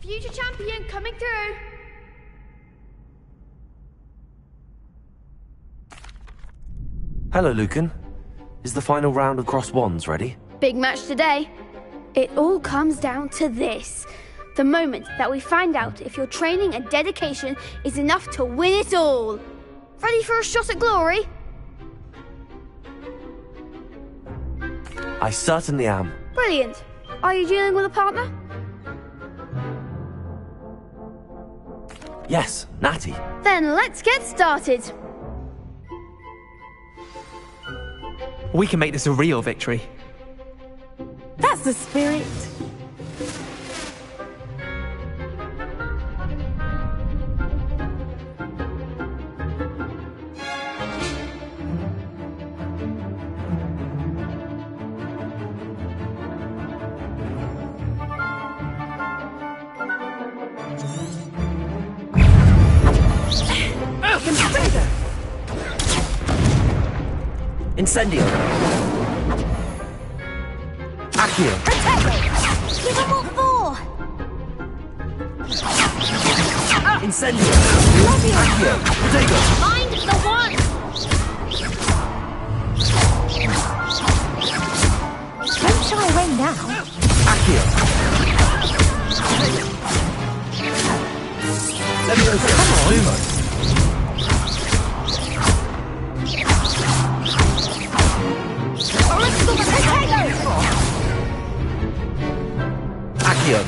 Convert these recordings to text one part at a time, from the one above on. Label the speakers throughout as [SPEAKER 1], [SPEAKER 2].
[SPEAKER 1] Future champion coming through.
[SPEAKER 2] Hello, Lucan. Is the final round of cross wands ready?
[SPEAKER 1] Big match today. It all comes down to this. The moment that we find out if your training and dedication is enough to win it all. Ready for a shot at glory?
[SPEAKER 2] I certainly am.
[SPEAKER 1] Brilliant. Are you dealing with a partner?
[SPEAKER 2] Yes, Natty.
[SPEAKER 1] Then let's get started.
[SPEAKER 3] We can make this a real victory.
[SPEAKER 4] That's the spirit.
[SPEAKER 2] Incendio. Accio.
[SPEAKER 4] Give them what for!
[SPEAKER 2] Incendio. Accio. Protego.
[SPEAKER 1] Mind the one!
[SPEAKER 4] Don't shy away now.
[SPEAKER 2] Accio. Leviosa. Lumos. Accio.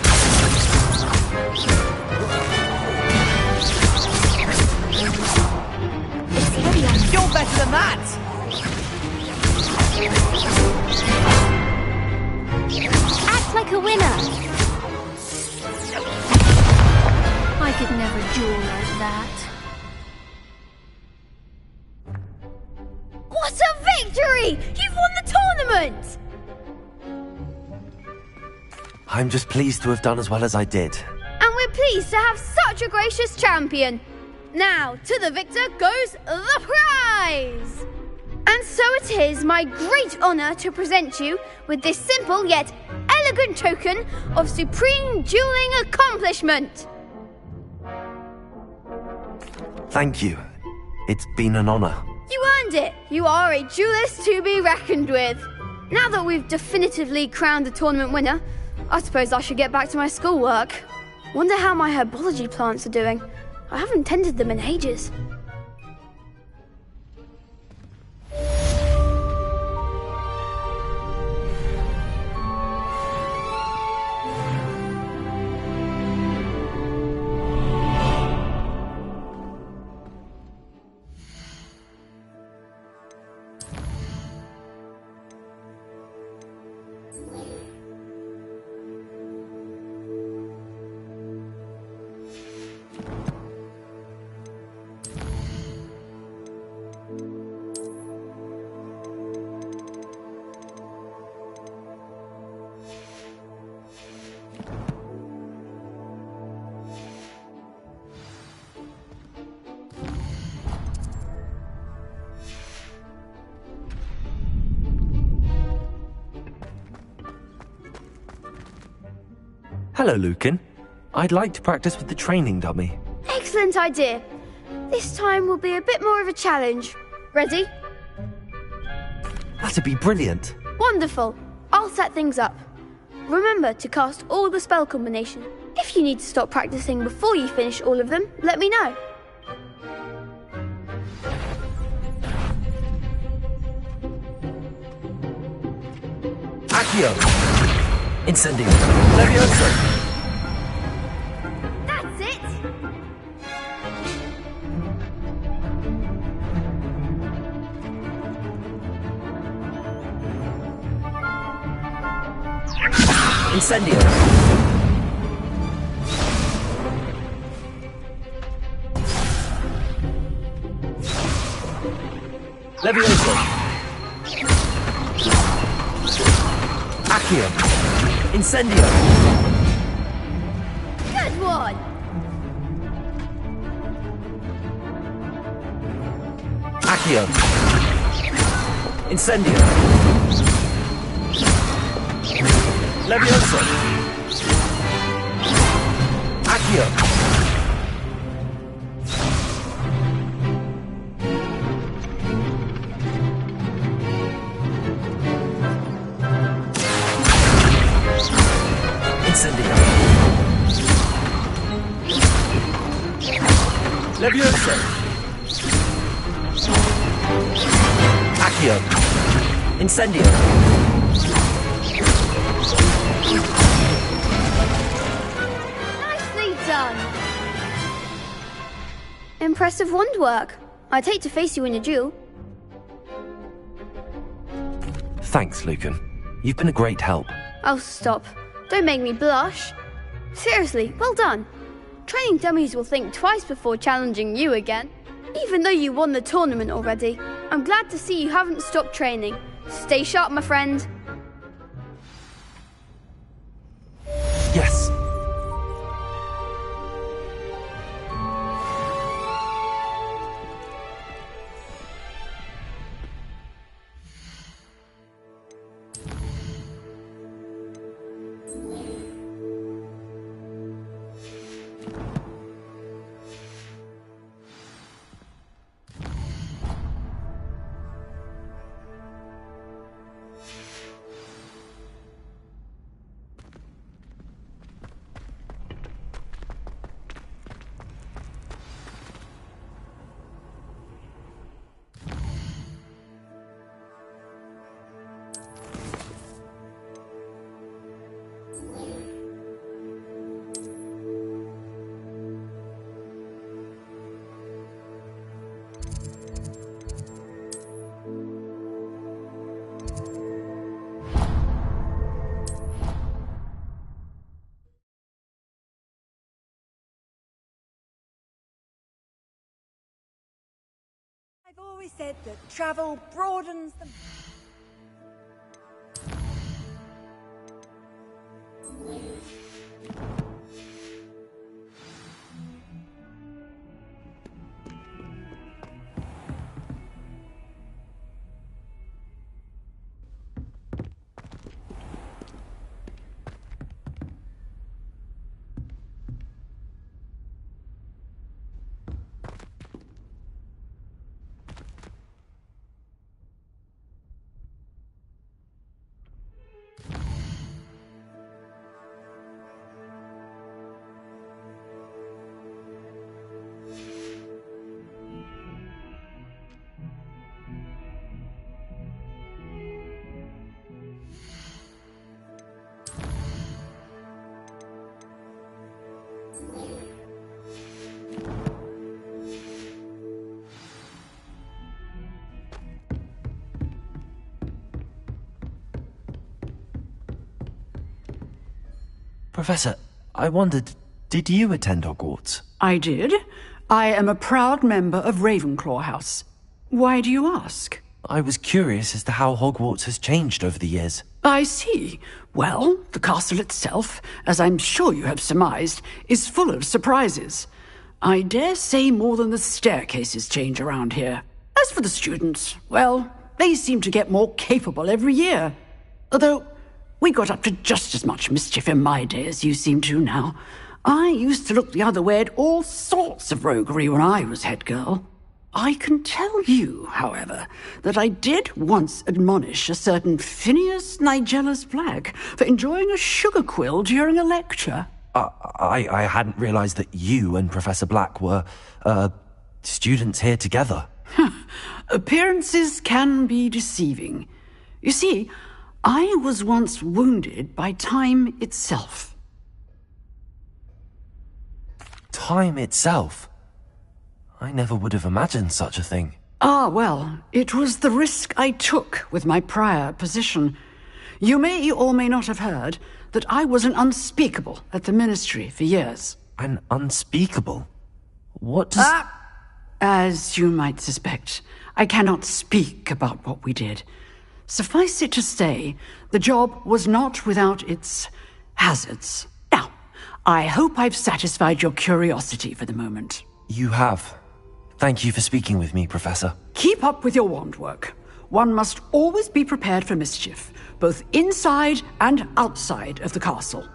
[SPEAKER 3] You're better than that!
[SPEAKER 4] Act like a winner.
[SPEAKER 1] I could never duel like that. What a victory! You've won the tournament!
[SPEAKER 2] I'm just pleased to have done as well as I did.
[SPEAKER 1] And we're pleased to have such a gracious champion. Now, to the victor goes the prize! And so it is my great honour to present you with this simple yet elegant token of supreme dueling accomplishment.
[SPEAKER 2] Thank you. It's been an honour.
[SPEAKER 1] You earned it. You are a duelist to be reckoned with. Now that we've definitively crowned the tournament winner, I suppose I should get back to my schoolwork. Wonder how my herbology plants are doing. I haven't tended them in ages.
[SPEAKER 2] Hello, Lucan. I'd like to practice with the training dummy.
[SPEAKER 1] Excellent idea. This time will be a bit more of a challenge. Ready?
[SPEAKER 2] That'd be brilliant.
[SPEAKER 1] Wonderful. I'll set things up. Remember to cast all the spell combinations. If you need to stop practicing before you finish all of them, let me know.
[SPEAKER 2] Accio. Incendio. Leviosa.
[SPEAKER 1] That's it!
[SPEAKER 2] Incendio. Leviosa. Accio. Incendio.
[SPEAKER 1] Good one!
[SPEAKER 2] Accio. Incendio. Leviosa. Accio! Incendio! Levioso! Accio! Incendio!
[SPEAKER 1] Nicely done. Impressive wand work. I'd hate to face you in a duel.
[SPEAKER 2] Thanks, Lucan. You've been a great help.
[SPEAKER 1] Oh, stop. Don't make me blush. Seriously, well done. Training dummies will think twice before challenging you again. Even though you won the tournament already, I'm glad to see you haven't stopped training. Stay sharp, my friend.
[SPEAKER 2] Yes.
[SPEAKER 5] I've always said that travel broadens the...
[SPEAKER 2] Professor, I wondered, did you attend Hogwarts?
[SPEAKER 6] I did. I am a proud member of Ravenclaw House. Why do you ask?
[SPEAKER 2] I was curious as to how Hogwarts has changed over the years.
[SPEAKER 6] I see. Well, the castle itself, as I'm sure you have surmised, is full of surprises. I dare say more than the staircases change around here. As for the students, well, they seem to get more capable every year. Although, we got up to just as much mischief in my day as you seem to now. I used to look the other way at all sorts of roguery when I was head girl. I can tell you, however, that I did once admonish a certain Phineas Nigellus Black for enjoying a sugar quill during a lecture.
[SPEAKER 2] I hadn't realized that you and Professor Black were, students here together.
[SPEAKER 6] Appearances can be deceiving. You see, I was once wounded by time itself.
[SPEAKER 2] Time itself? I never would have imagined such a thing.
[SPEAKER 6] Ah, well, it was the risk I took with my prior position. You may or may not have heard that I was an unspeakable at the Ministry for years.
[SPEAKER 2] An unspeakable? What does...
[SPEAKER 6] As you might suspect, I cannot speak about what we did. Suffice it to say, the job was not without its hazards. Now, I hope I've satisfied your curiosity for the moment.
[SPEAKER 2] You have. Thank you for speaking with me, Professor.
[SPEAKER 6] Keep up with your wand work. One must always be prepared for mischief, both inside and outside of the castle.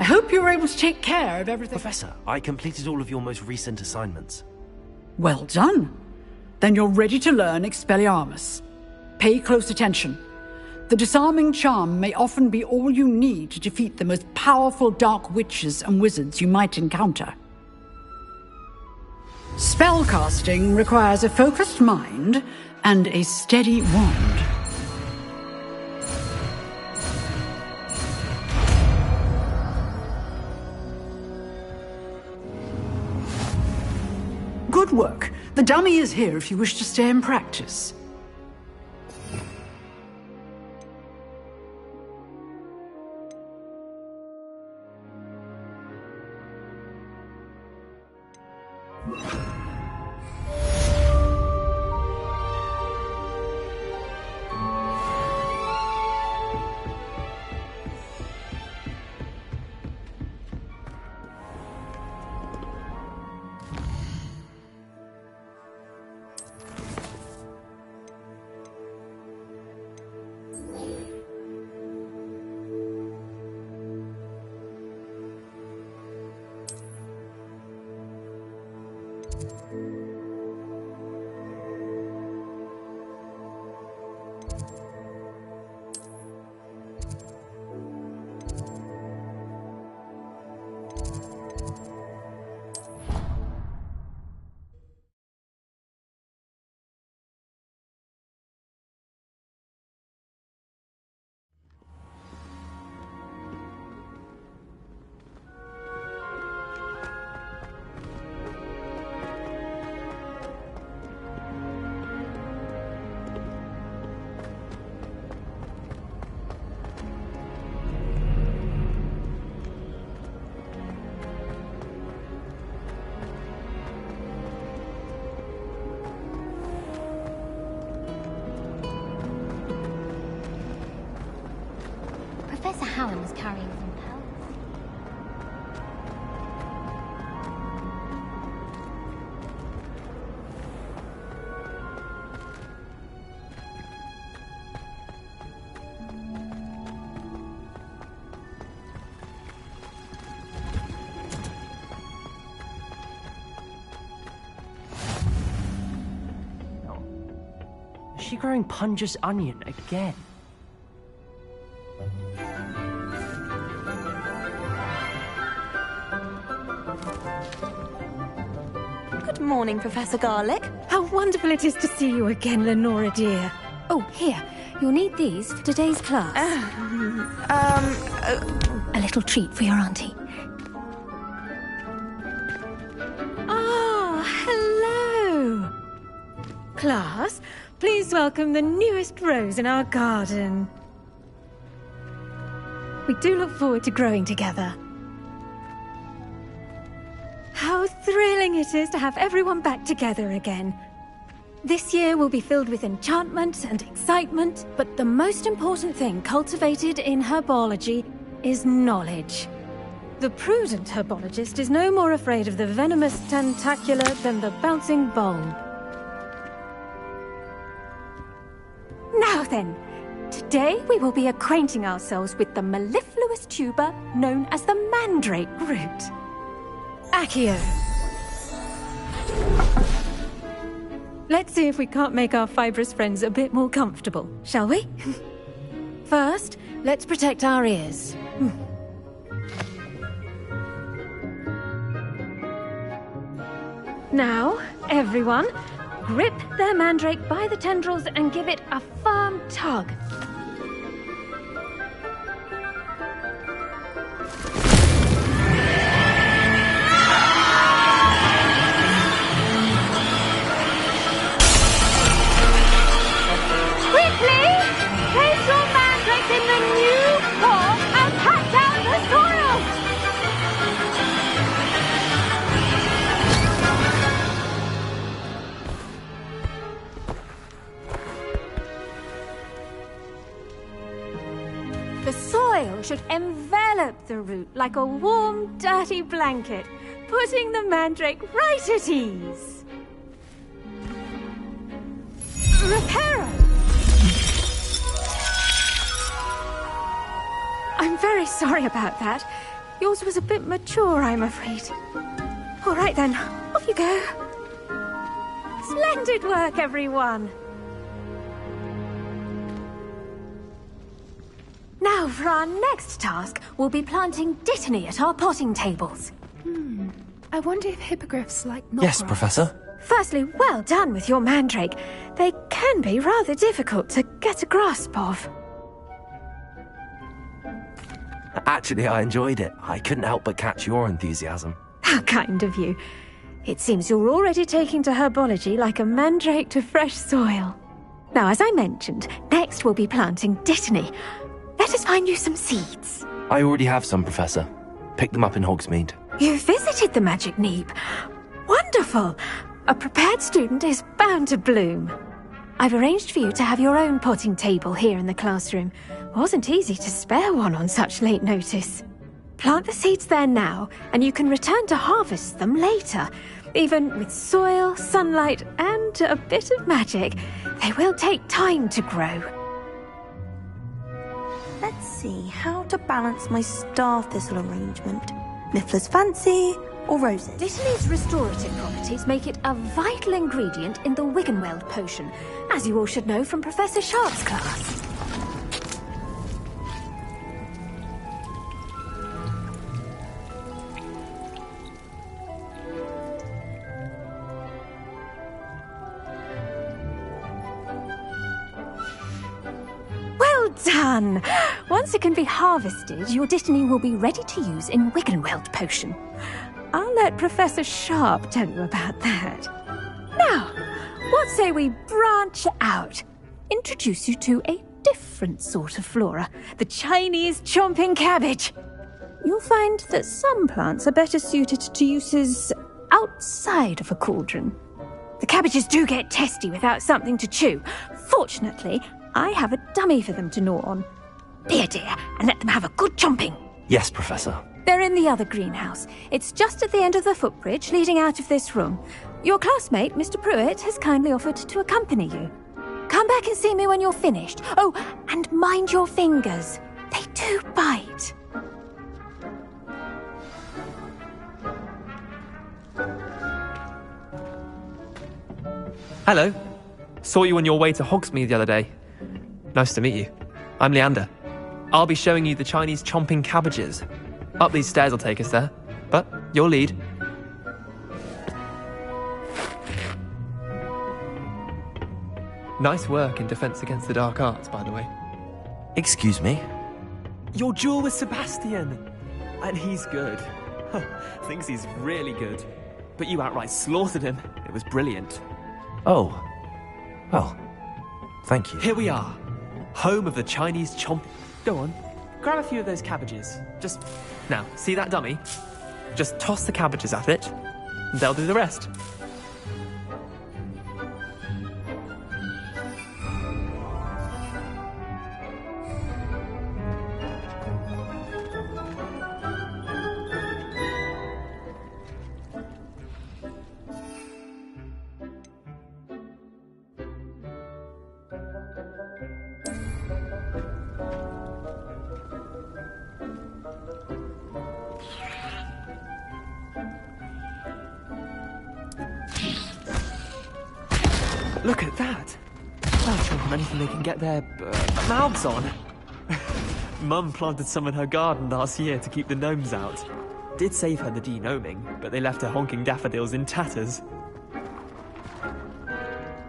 [SPEAKER 6] I hope you were able to take care of everything.
[SPEAKER 2] Professor, I completed all of your most recent assignments.
[SPEAKER 6] Well done. Then you're ready to learn Expelliarmus. Pay close attention. The disarming charm may often be all you need to defeat the most powerful dark witches and wizards you might encounter. Spellcasting requires a focused mind and a steady wand. Good work. The dummy is here if you wish to stay and practice.
[SPEAKER 4] Professor Howard was carrying some pelts.
[SPEAKER 7] Is she growing Punja's onion again?
[SPEAKER 8] Good morning, Professor Garlic.
[SPEAKER 9] How wonderful it is to see you again, Lenora dear. Oh, here. You'll need these for today's class. A little treat for your auntie. Ah, hello. Class, please welcome the newest rose in our garden. We do look forward to growing together. How thrilling it is to have everyone back together again. This year will be filled with enchantment and excitement, but the most important thing cultivated in herbology is knowledge. The prudent herbologist is no more afraid of the venomous tentacula than the bouncing bulb. Now then, today we will be acquainting ourselves with the mellifluous tuber known as the mandrake root. Accio. Let's see if we can't make our fibrous friends a bit more comfortable, shall we? First, let's protect our ears. Now, everyone, grip their mandrake by the tendrils and give it a firm tug. The soil should envelop the root like a warm, dirty blanket, putting the mandrake right at ease. Reparo! I'm very sorry about that. Yours was a bit mature, I'm afraid. All right then, off you go. Splendid work, everyone. Now, for our next task, we'll be planting dittany at our potting tables.
[SPEAKER 10] I wonder if hippogriffs like
[SPEAKER 2] Yes,
[SPEAKER 10] Monarch.
[SPEAKER 2] Professor.
[SPEAKER 9] Firstly, well done with your mandrake. They can be rather difficult to get a grasp of.
[SPEAKER 2] Actually, I enjoyed it. I couldn't help but catch your enthusiasm.
[SPEAKER 9] How kind of you. It seems you're already taking to herbology like a mandrake to fresh soil. Now, as I mentioned, next we'll be planting dittany. Let us find you some seeds.
[SPEAKER 2] I already have some, Professor. Picked them up in Hogsmeade.
[SPEAKER 9] You visited the Magic Neep. Wonderful! A prepared student is bound to bloom. I've arranged for you to have your own potting table here in the classroom. Wasn't easy to spare one on such late notice. Plant the seeds there now, and you can return to harvest them later. Even with soil, sunlight, and a bit of magic, they will take time to grow.
[SPEAKER 8] Let's see how to balance my star thistle arrangement. Niffler's fancy or roses?
[SPEAKER 9] Dittany's restorative properties make it a vital ingredient in the Wiggenweld potion, as you all should know from Professor Sharp's class. Well done! Once it can be harvested, your dittany will be ready to use in Wiggenweld potion. I'll let Professor Sharp tell you about that. Now, what say we branch out? Introduce you to a different sort of flora, the Chinese chomping cabbage. You'll find that some plants are better suited to uses outside of a cauldron. The cabbages do get testy without something to chew. Fortunately, I have a dummy for them to gnaw on. Be a dear and let them have a good chomping.
[SPEAKER 2] Yes, Professor.
[SPEAKER 9] They're in the other greenhouse. It's just at the end of the footbridge leading out of this room. Your classmate, Mr. Pruitt, has kindly offered to accompany you. Come back and see me when you're finished. Oh, and mind your fingers. They do bite.
[SPEAKER 3] Hello. Saw you on your way to Hogsmeade the other day. Nice to meet you. I'm Leander. I'll be showing you the Chinese chomping cabbages. Up these stairs will take us there, but your lead. Nice work in Defense Against the Dark Arts, by the way.
[SPEAKER 2] Excuse me?
[SPEAKER 3] Your duel with Sebastian! And he's good. Thinks he's really good. But you outright slaughtered him. It was brilliant.
[SPEAKER 2] Oh. Well, thank you.
[SPEAKER 3] Here we are. Home of the Chinese chomp... Go on. Grab a few of those cabbages. Just... Now, see that dummy? Just toss the cabbages at it. And they'll do the rest. Look at that! They'll chomp on anything they can get their mouths on. Mum planted some in her garden last year to keep the gnomes out. Did save her the de-gnoming, but they left her honking daffodils in tatters.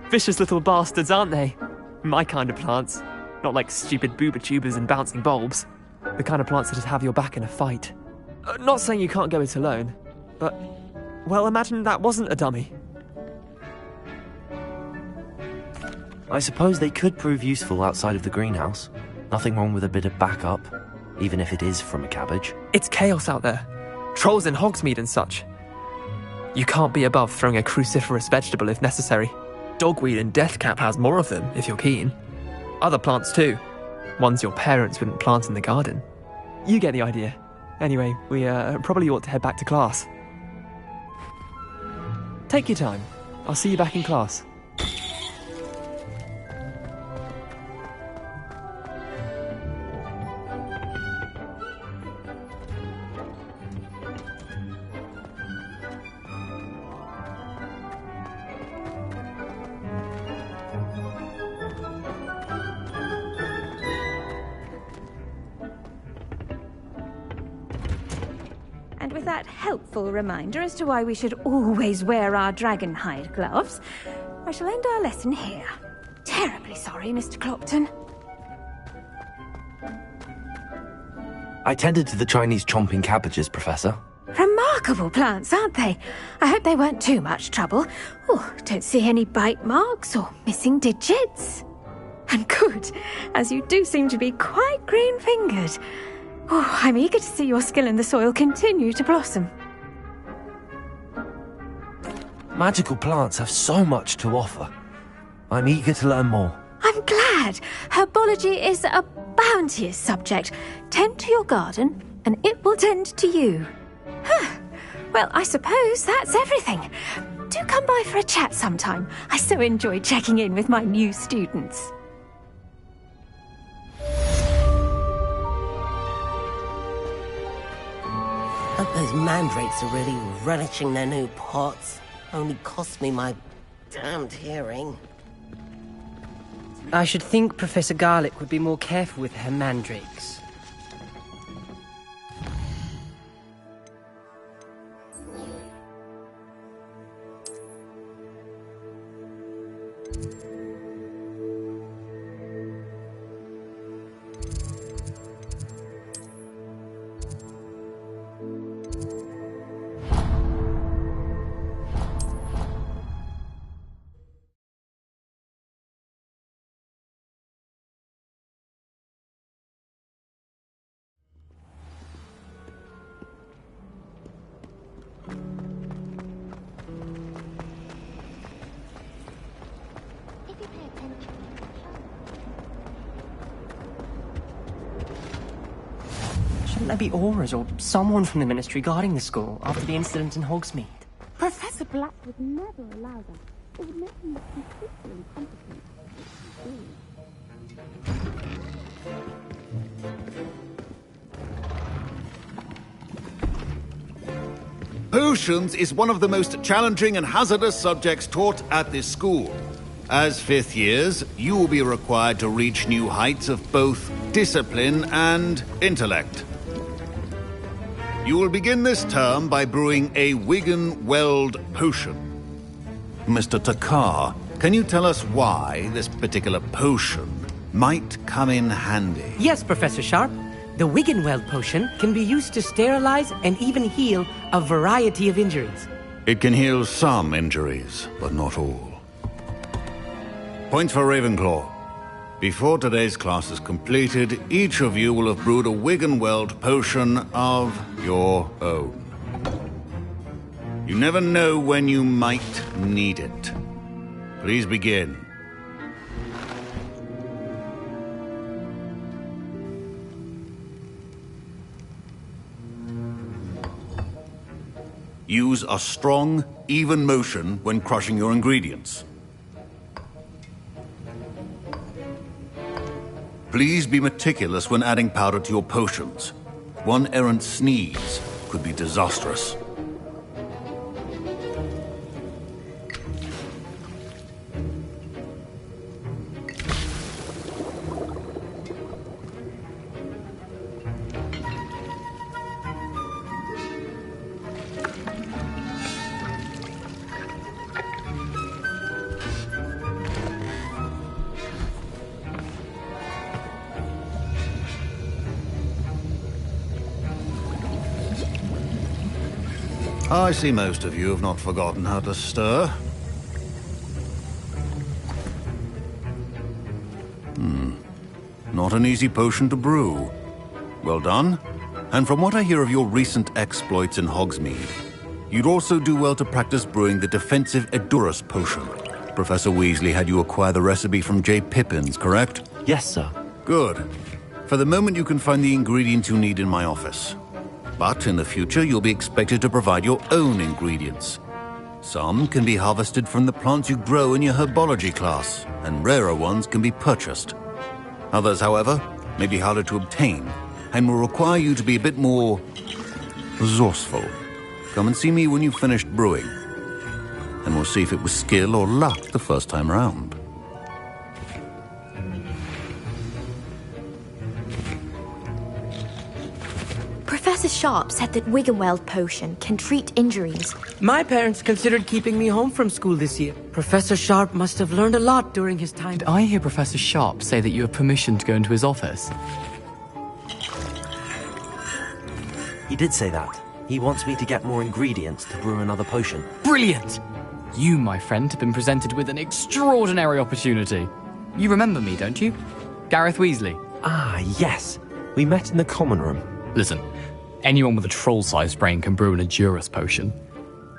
[SPEAKER 3] Vicious little bastards, aren't they? My kind of plants. Not like stupid booba tubers and bouncing bulbs. The kind of plants that just have your back in a fight. Not saying you can't go it alone, but... Well, imagine that wasn't a dummy.
[SPEAKER 2] I suppose they could prove useful outside of the greenhouse. Nothing wrong with a bit of backup, even if it is from a cabbage.
[SPEAKER 3] It's chaos out there. Trolls in Hogsmeade and such. You can't be above throwing a cruciferous vegetable if necessary. Dogweed and deathcap has more of them, if you're keen. Other plants too. Ones your parents wouldn't plant in the garden. You get the idea. Anyway, we probably ought to head back to class. Take your time. I'll see you back in class.
[SPEAKER 9] satisfied with that helpful reminder as to why we should always wear our dragon hide gloves, I shall end our lesson here. Terribly sorry, Mr. Clopton.
[SPEAKER 2] I tended to the Chinese chomping cabbages, Professor.
[SPEAKER 9] Remarkable plants, aren't they? I hope they weren't too much trouble. Oh, don't see any bite marks or missing digits. And good, as you do seem to be quite green-fingered. Oh, I'm eager to see your skill in the soil continue to blossom.
[SPEAKER 2] Magical plants have so much to offer. I'm eager to learn more.
[SPEAKER 9] I'm glad. Herbology is a bounteous subject. Tend to your garden, and it will tend to you. Well, I suppose that's everything. Do come by for a chat sometime. I so enjoy checking in with my new students.
[SPEAKER 11] Hope those mandrakes are really relishing their new pots. Only cost me my damned hearing.
[SPEAKER 7] I should think Professor Garlick would be more careful with her mandrakes. Shouldn't there be auras or someone from the Ministry guarding the school after the incident in Hogsmeade?
[SPEAKER 12] Professor Black would never allow that. It would make him look completely incompetent.
[SPEAKER 13] Potions is one of the most challenging and hazardous subjects taught at this school. As fifth years, you will be required to reach new heights of both discipline and intellect. You will begin this term by brewing a Wigan-Weld potion. Mr. Takar, can you tell us why this particular potion might come in handy?
[SPEAKER 14] Yes, Professor Sharp. The Wigan-Weld potion can be used to sterilize and even heal a variety of injuries.
[SPEAKER 13] It can heal some injuries, but not all. Points for Ravenclaw. Before today's class is completed, each of you will have brewed a Wigan-Weld potion of your own. You never know when you might need it. Please begin. Use a strong, even motion when crushing your ingredients. Please be meticulous when adding powder to your potions. One errant sneeze could be disastrous. I see most of you have not forgotten how to stir. Not an easy potion to brew. Well done. And from what I hear of your recent exploits in Hogsmeade, you'd also do well to practice brewing the defensive Edurus potion. Professor Weasley had you acquire the recipe from J. Pippins, correct?
[SPEAKER 2] Yes, sir.
[SPEAKER 13] Good. For the moment, you can find the ingredients you need in my office. But in the future, you'll be expected to provide your own ingredients. Some can be harvested from the plants you grow in your herbology class, and rarer ones can be purchased. Others, however, may be harder to obtain, and will require you to be a bit more resourceful. Come and see me when you've finished brewing, and we'll see if it was skill or luck the first time round.
[SPEAKER 15] Professor Sharp said that Wiggenweld potion can treat injuries.
[SPEAKER 14] My parents considered keeping me home from school this year. Professor Sharp must have learned a lot during his time.
[SPEAKER 16] Did I hear Professor Sharp say that you have permission to go into his office?
[SPEAKER 2] He did say that. He wants me to get more ingredients to brew another potion.
[SPEAKER 16] Brilliant! You, my friend, have been presented with an extraordinary opportunity. You remember me, don't you? Gareth Weasley.
[SPEAKER 2] Ah, yes. We met in the common room.
[SPEAKER 16] Listen, anyone with a troll-sized brain can brew an Edurus potion.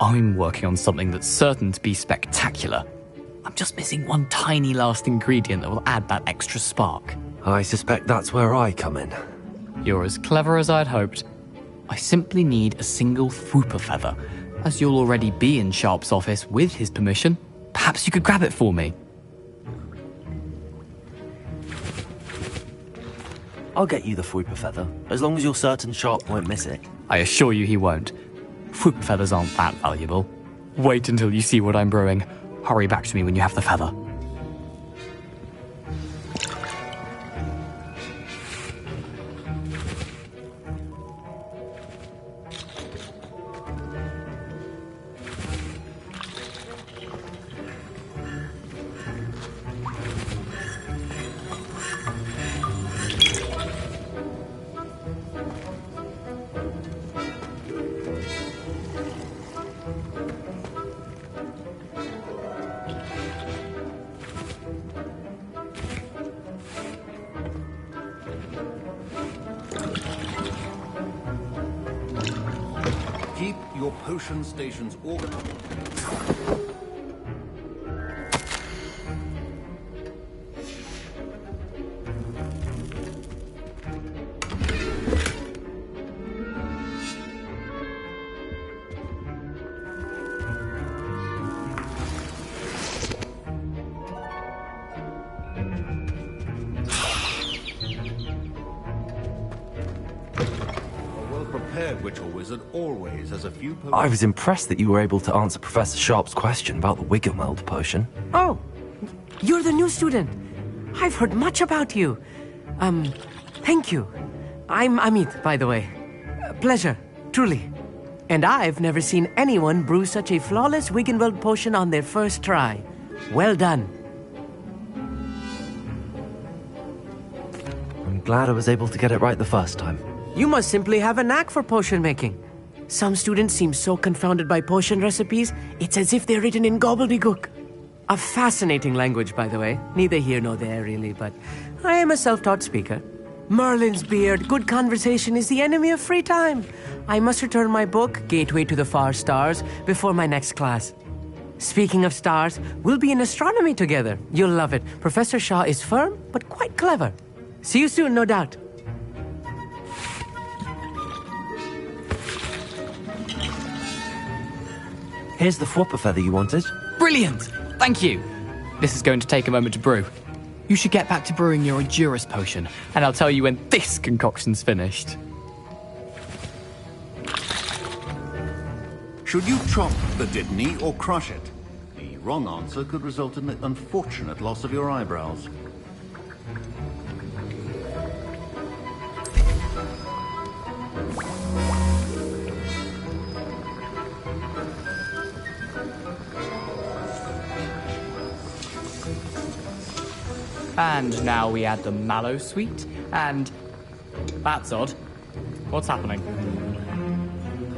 [SPEAKER 16] I'm working on something that's certain to be spectacular. I'm just missing one tiny last ingredient that will add that extra spark.
[SPEAKER 2] I suspect that's where I come in.
[SPEAKER 16] You're as clever as I'd hoped. I simply need a single Fwooper feather. As you'll already be in Sharp's office with his permission, perhaps you could grab it for me.
[SPEAKER 2] I'll get you the Fwooper feather, as long as you're certain Sharp won't miss it.
[SPEAKER 16] I assure you he won't. Fwooper feathers aren't that valuable. Wait until you see what I'm brewing. Hurry back to me when you have the feather.
[SPEAKER 13] Keep your potion stations organized. Witch or wizard always has a few potions.
[SPEAKER 2] I was impressed that you were able to answer Professor Sharp's question about the Wiggenweld potion.
[SPEAKER 14] Oh, you're the new student. I've heard much about you. Thank you. I'm Amit, by the way. Pleasure, truly. And I've never seen anyone brew such a flawless Wiggenweld potion on their first try. Well done.
[SPEAKER 2] I'm glad I was able to get it right the first time.
[SPEAKER 14] You must simply have a knack for potion making. Some students seem so confounded by potion recipes, it's as if they're written in gobbledygook. A fascinating language, by the way. Neither here nor there, really, but I am a self-taught speaker. Merlin's beard, good conversation is the enemy of free time. I must return my book, Gateway to the Far Stars, before my next class. Speaking of stars, we'll be in astronomy together. You'll love it. Professor Shaw is firm, but quite clever. See you soon, no doubt.
[SPEAKER 2] Here's the Fwooper feather you wanted.
[SPEAKER 16] Brilliant! Thank you! This is going to take a moment to brew. You should get back to brewing your Edurus potion, and I'll tell you when this concoction's finished.
[SPEAKER 13] Should you chop the Didney or crush it? The wrong answer could result in the unfortunate loss of your eyebrows.
[SPEAKER 16] And now we add the mallow sweet, and... That's odd. What's happening?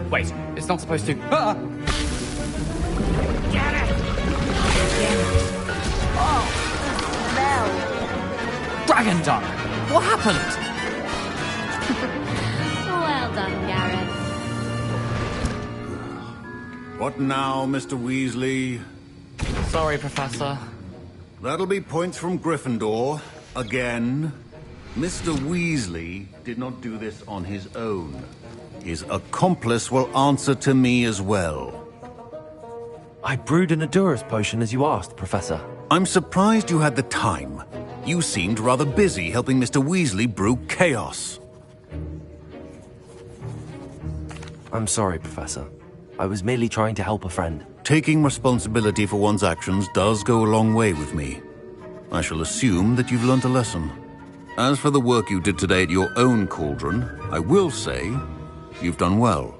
[SPEAKER 16] Wait, it's not supposed to... Ah!
[SPEAKER 11] Get it! Oh, smell!
[SPEAKER 16] Dragon Dung! What happened?
[SPEAKER 4] Well done, Gareth.
[SPEAKER 13] What now, Mr. Weasley?
[SPEAKER 16] Sorry, Professor.
[SPEAKER 13] That'll be points from Gryffindor. Again. Mr. Weasley did not do this on his own. His accomplice will answer to me as well.
[SPEAKER 2] I brewed an Edurus potion as you asked, Professor.
[SPEAKER 13] I'm surprised you had the time. You seemed rather busy helping Mr. Weasley brew chaos.
[SPEAKER 2] I'm sorry, Professor. I was merely trying to help a friend.
[SPEAKER 13] Taking responsibility for one's actions does go a long way with me. I shall assume that you've learnt a lesson. As for the work you did today at your own cauldron, I will say You've done well.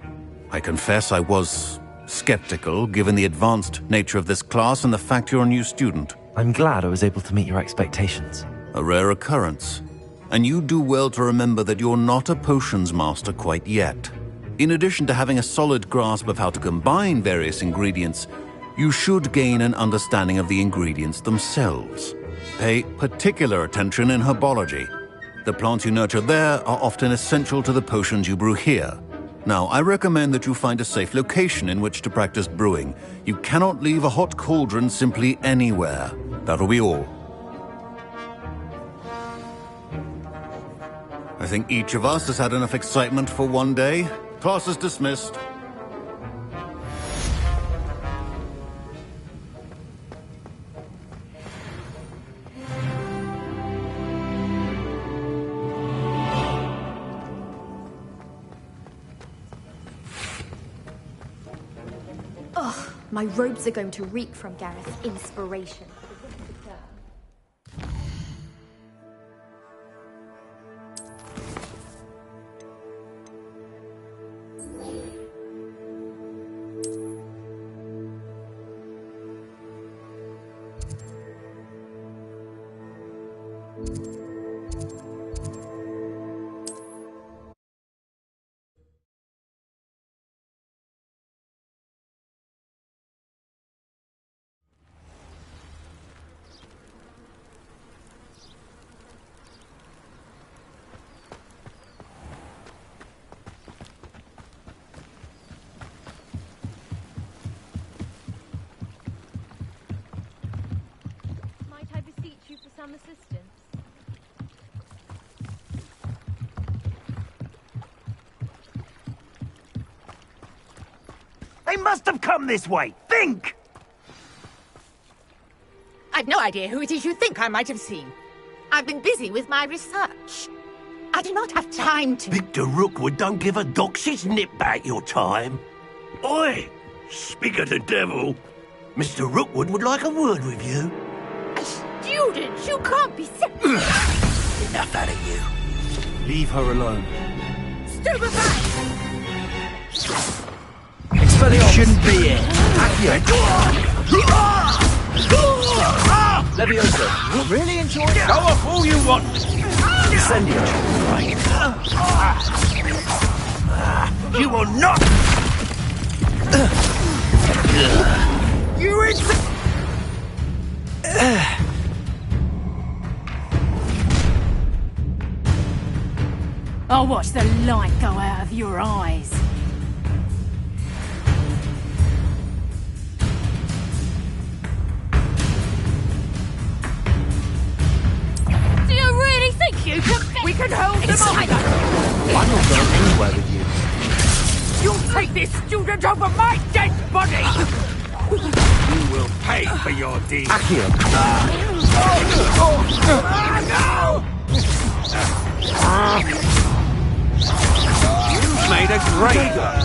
[SPEAKER 13] I confess I was skeptical, given the advanced nature of this class and the fact you're a new student.
[SPEAKER 2] I'm glad I was able to meet your expectations.
[SPEAKER 13] A rare occurrence. And you do well to remember that you're not a potions master quite yet. In addition to having a solid grasp of how to combine various ingredients, you should gain an understanding of the ingredients themselves. Pay particular attention in herbology. The plants you nurture there are often essential to the potions you brew here. Now, I recommend that you find a safe location in which to practice brewing. You cannot leave a hot cauldron simply anywhere. That'll be all. I think each of us has had enough excitement for one day. Class is dismissed.
[SPEAKER 15] Ugh, my robes are going to reek from Gareth's inspiration.
[SPEAKER 4] Some assistance.
[SPEAKER 17] They must have come this way. Think!
[SPEAKER 18] I've no idea who it is you think I might have seen. I've been busy with my research. I do not have time to...
[SPEAKER 17] Victor Rookwood don't give a doxy's nip back your time. Oi! Speak of the devil. Mr. Rookwood would like a word with you.
[SPEAKER 18] Students, you can't be so...
[SPEAKER 17] Enough out of you.
[SPEAKER 2] Leave her alone.
[SPEAKER 18] Stupefy!
[SPEAKER 17] Expelliarmus! Shouldn't be here.
[SPEAKER 2] Leviosa!
[SPEAKER 17] Really enjoy it? Go off all you want.
[SPEAKER 2] Incendio!
[SPEAKER 17] Right. You will not... You
[SPEAKER 9] I'll watch the light go out of your eyes.
[SPEAKER 18] Do you really think you can... We can hold them off!
[SPEAKER 2] I'm not going anywhere with you.
[SPEAKER 18] You'll take this student over my dead body!
[SPEAKER 17] You will pay for your deed.
[SPEAKER 2] Accio!
[SPEAKER 17] No! You've made a great one.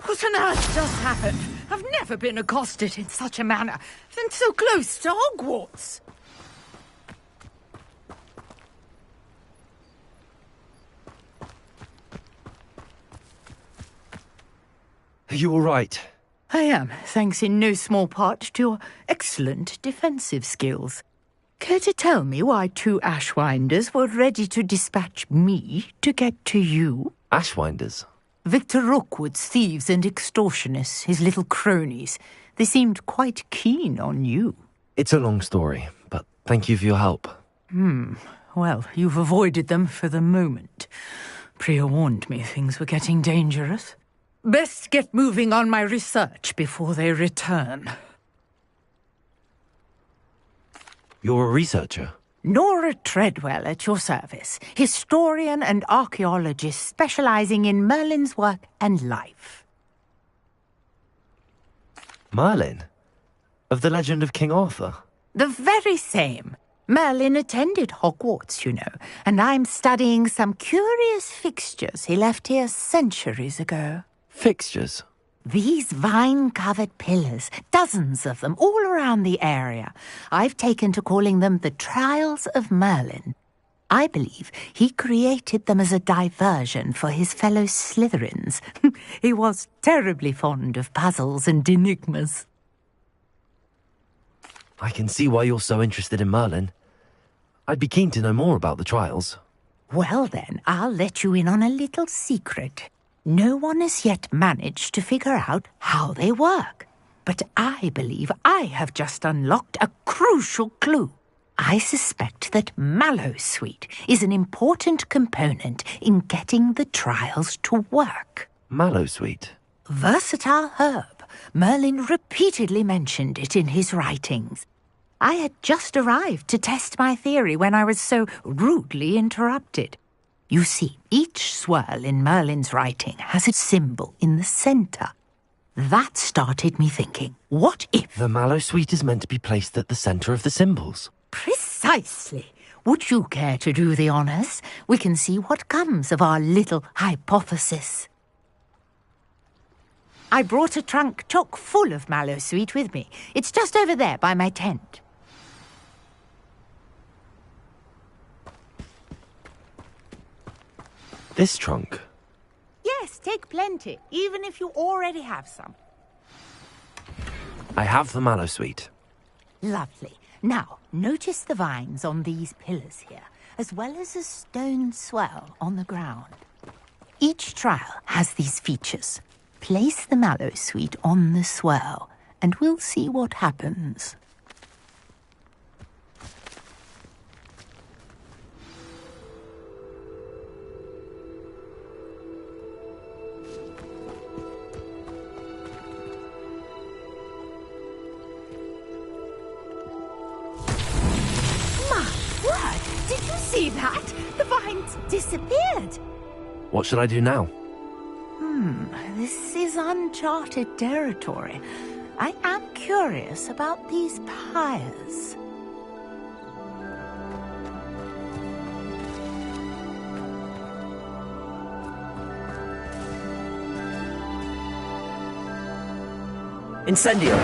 [SPEAKER 18] What on earth just happened? I've never been accosted in such a manner, and so close to Hogwarts.
[SPEAKER 2] Are you all right?
[SPEAKER 18] I am, thanks in no small part to your excellent defensive skills. Care to tell me why two Ashwinders were ready to dispatch me to get to you?
[SPEAKER 2] Ashwinders?
[SPEAKER 18] Victor Rookwood's thieves and extortionists, his little cronies. They seemed quite keen on you.
[SPEAKER 2] It's a long story, but thank you for your help.
[SPEAKER 18] Well, you've avoided them for the moment. Priya warned me things were getting dangerous. Best get moving on my research before they return.
[SPEAKER 2] You're a researcher?
[SPEAKER 18] Nora Treadwell at your service, historian and archaeologist specializing in Merlin's work and life.
[SPEAKER 2] Merlin? Of the legend of King Arthur?
[SPEAKER 18] The very same. Merlin attended Hogwarts, you know, and I'm studying some curious fixtures he left here centuries ago.
[SPEAKER 2] Fixtures?
[SPEAKER 18] These vine-covered pillars, dozens of them, all around the area. I've taken to calling them the Trials of Merlin. I believe he created them as a diversion for his fellow Slytherins. He was terribly fond of puzzles and enigmas.
[SPEAKER 2] I can see why you're so interested in Merlin. I'd be keen to know more about the trials.
[SPEAKER 18] Well then, I'll let you in on a little secret. No one has yet managed to figure out how they work. But I believe I have just unlocked a crucial clue. I suspect that mallowsweet is an important component in getting the trials to work.
[SPEAKER 2] Mallowsweet?
[SPEAKER 18] Versatile herb. Merlin repeatedly mentioned it in his writings. I had just arrived to test my theory when I was so rudely interrupted. You see, each swirl in Merlin's writing has a symbol in the centre. That started me thinking, what if...
[SPEAKER 2] The mallowsweet is meant to be placed at the centre of the symbols.
[SPEAKER 18] Precisely. Would you care to do the honours? We can see what comes of our little hypothesis. I brought a trunk chock full of mallowsweet with me. It's just over there by my tent.
[SPEAKER 2] This trunk?
[SPEAKER 18] Yes, take plenty, even if you already have some.
[SPEAKER 2] I have the mallowsweet.
[SPEAKER 18] Lovely. Now, notice the vines on these pillars here, as well as a stone swell on the ground. Each trial has these features. Place the mallowsweet on the swell, and we'll see what happens. Did you see that? The vines disappeared.
[SPEAKER 2] What should I do now?
[SPEAKER 18] This is uncharted territory. I am curious about these pyres.
[SPEAKER 2] Incendio!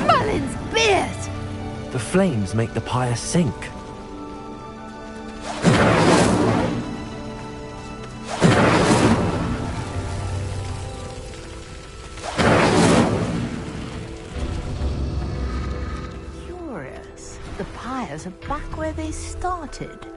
[SPEAKER 18] Merlin's beard!
[SPEAKER 2] The flames make the pyre sink.
[SPEAKER 18] The pyres are back where they started.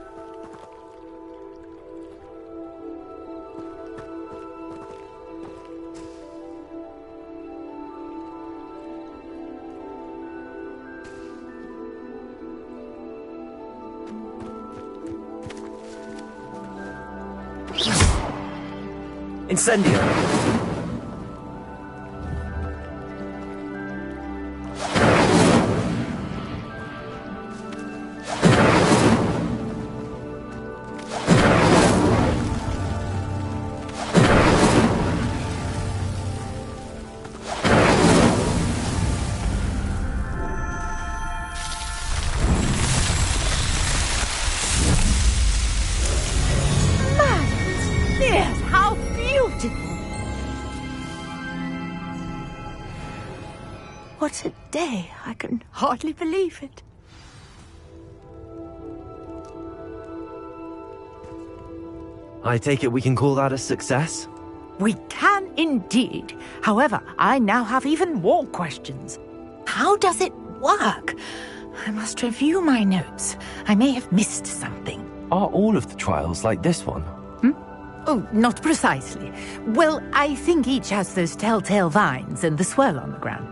[SPEAKER 2] Incendio!
[SPEAKER 18] What a day! I can hardly believe it.
[SPEAKER 2] I take it we can call that a success?
[SPEAKER 18] We can indeed. However, I now have even more questions. How does it work? I must review my notes. I may have missed something.
[SPEAKER 2] Are all of the trials like this one?
[SPEAKER 18] Oh, not precisely. Well, I think each has those telltale vines and the swirl on the ground.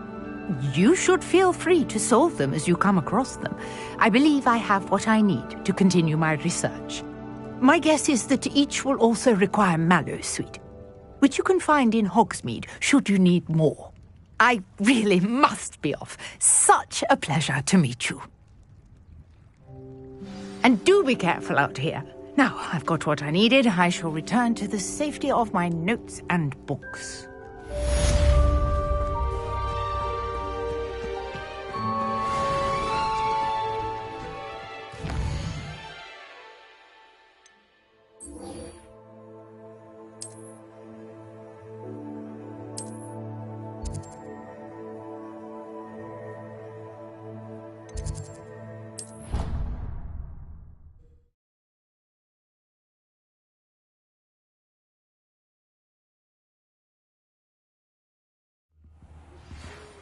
[SPEAKER 18] You should feel free to solve them as you come across them. I believe I have what I need to continue my research. My guess is that each will also require mallowsweet, which you can find in Hogsmeade should you need more. I really must be off. Such a pleasure to meet you. And do be careful out here. Now, I've got what I needed. I shall return to the safety of my notes and books.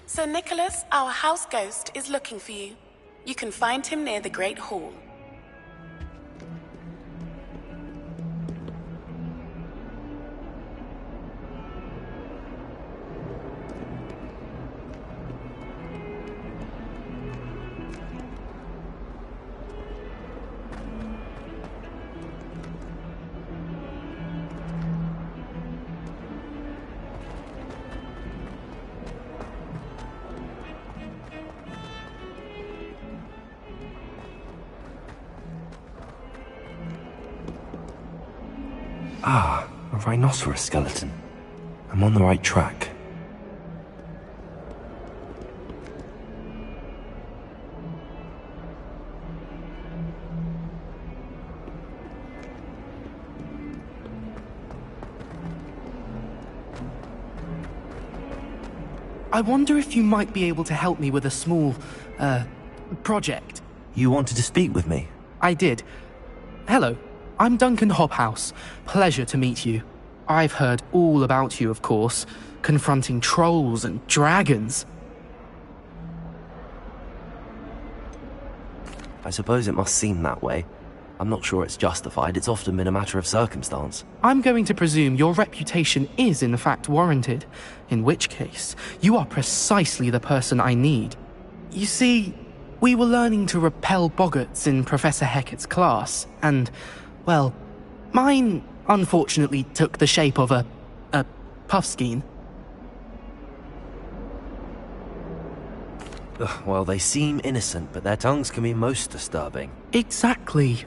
[SPEAKER 19] Sir Nicholas, our house ghost, is looking for you. You can find him near the Great Hall.
[SPEAKER 2] Ah, a rhinoceros skeleton. I'm on the right track.
[SPEAKER 20] I wonder if you might be able to help me with a small, project.
[SPEAKER 2] You wanted to speak with me?
[SPEAKER 20] I did. Hello, I'm Duncan Hobhouse. Pleasure to meet you. I've heard all about you, of course, confronting trolls and dragons.
[SPEAKER 2] I suppose it must seem that way. I'm not sure it's justified. It's often been a matter of circumstance.
[SPEAKER 20] I'm going to presume your reputation is in fact warranted, in which case, you are precisely the person I need. You see, we were learning to repel boggarts in Professor Hecat's class, and, well, mine unfortunately took the shape of a puffskein.
[SPEAKER 2] Well, they seem innocent, but their tongues can be most disturbing.
[SPEAKER 20] Exactly.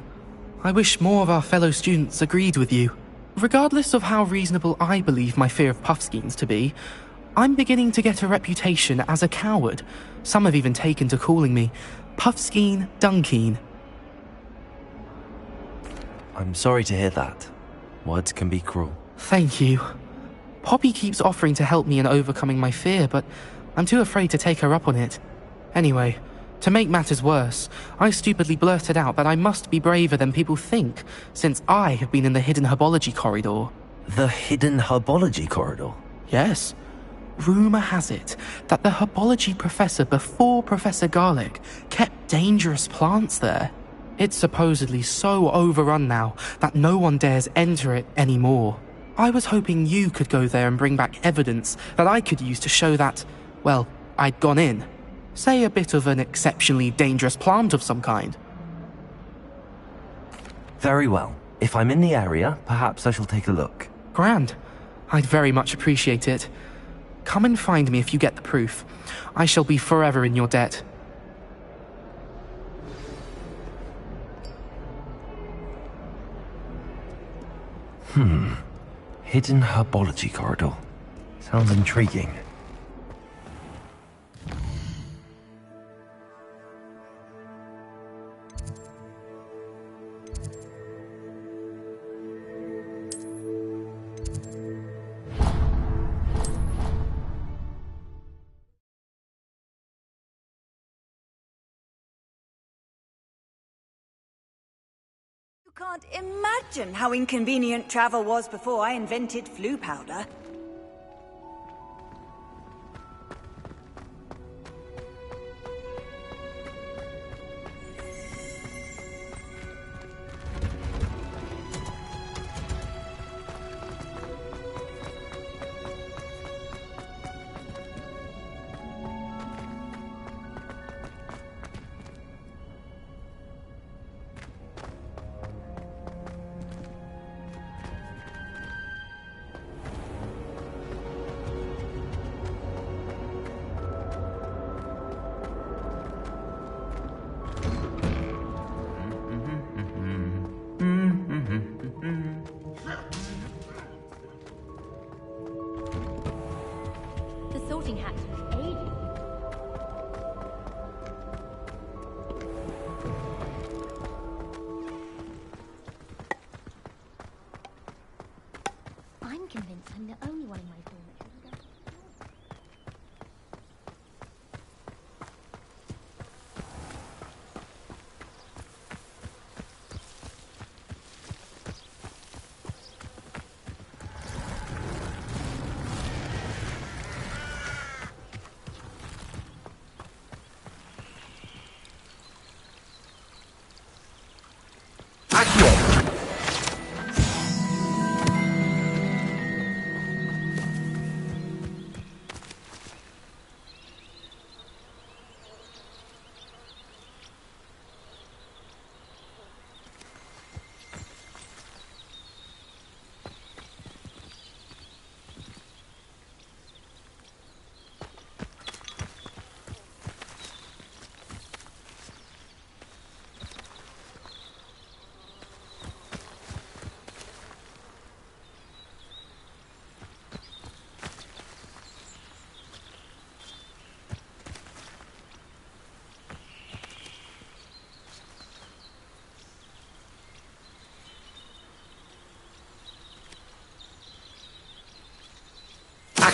[SPEAKER 20] I wish more of our fellow students agreed with you. Regardless of how reasonable I believe my fear of puffskeins to be, I'm beginning to get a reputation as a coward. Some have even taken to calling me Puffskeen Dunkeen.
[SPEAKER 2] I'm sorry to hear that. Words can be cruel.
[SPEAKER 20] Thank you. Poppy keeps offering to help me in overcoming my fear, but I'm too afraid to take her up on it. Anyway, to make matters worse, I stupidly blurted out that I must be braver than people think, since I have been in the hidden herbology corridor.
[SPEAKER 2] The hidden herbology corridor?
[SPEAKER 20] Yes. Rumour has it that the herbology professor before Professor Garlic kept dangerous plants there. It's supposedly so overrun now that no one dares enter it anymore. I was hoping you could go there and bring back evidence that I could use to show that, well, I'd gone in. Say a bit of an exceptionally dangerous plant of some kind.
[SPEAKER 2] Very well. If I'm in the area, perhaps I shall take a look.
[SPEAKER 20] Grand. I'd very much appreciate it. Come and find me if you get the proof. I shall be forever in your debt.
[SPEAKER 2] Hidden herbology corridor. Sounds intriguing.
[SPEAKER 5] Can't imagine how inconvenient travel was before I invented flu powder.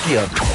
[SPEAKER 2] Accio!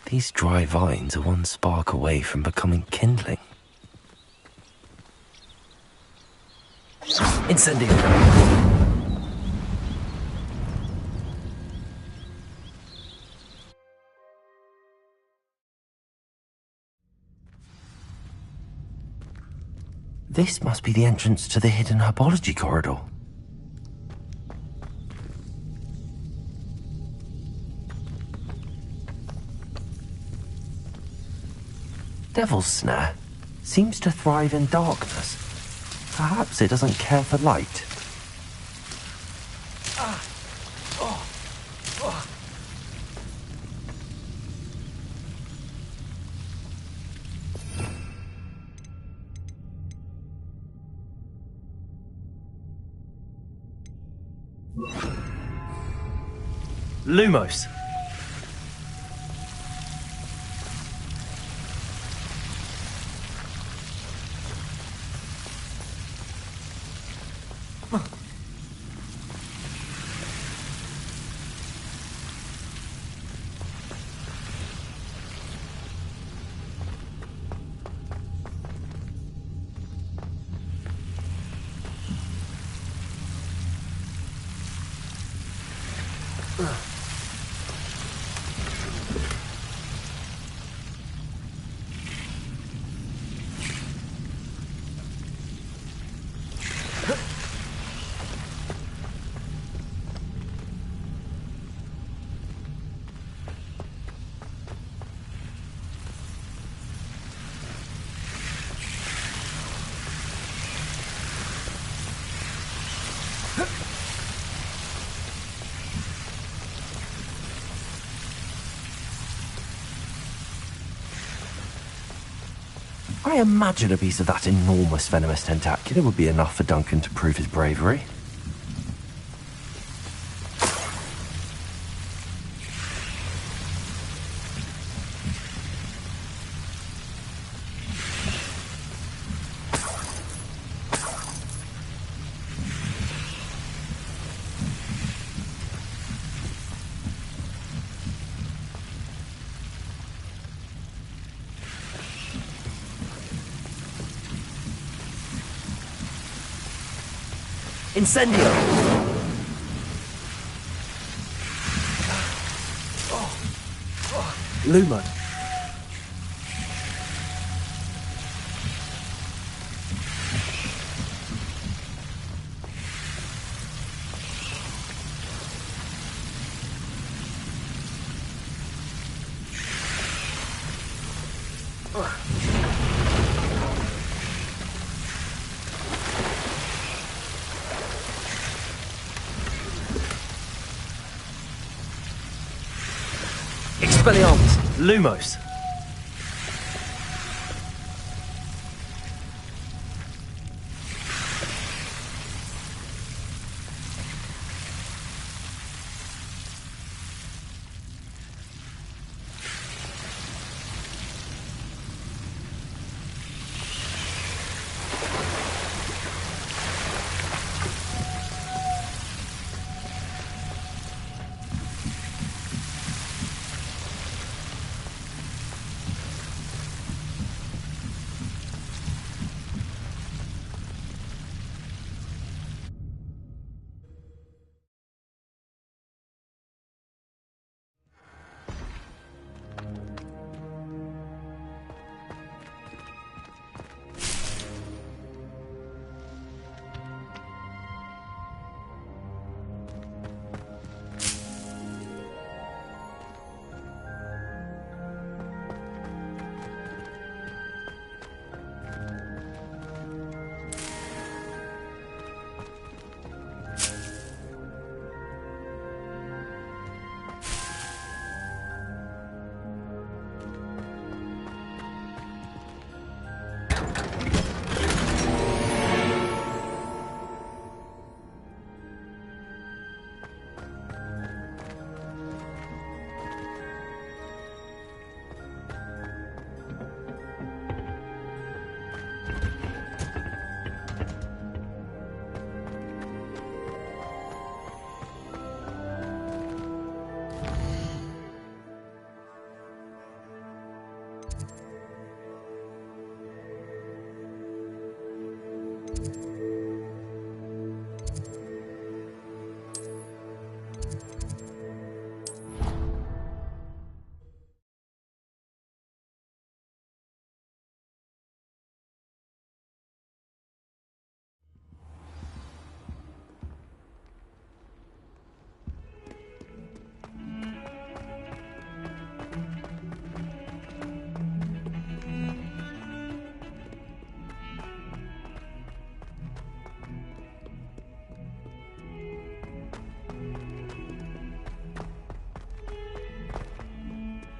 [SPEAKER 2] These dry vines are one spark away from becoming kindling. Incendio! This must be the entrance to the hidden herbology corridor. Devil's Snare seems to thrive in darkness. Perhaps it doesn't care for light. Lumos. I imagine a piece of that enormous venomous tentacular would be enough for Duncan to prove his bravery. Incendio! Lumo. Expelliarmus, Lumos.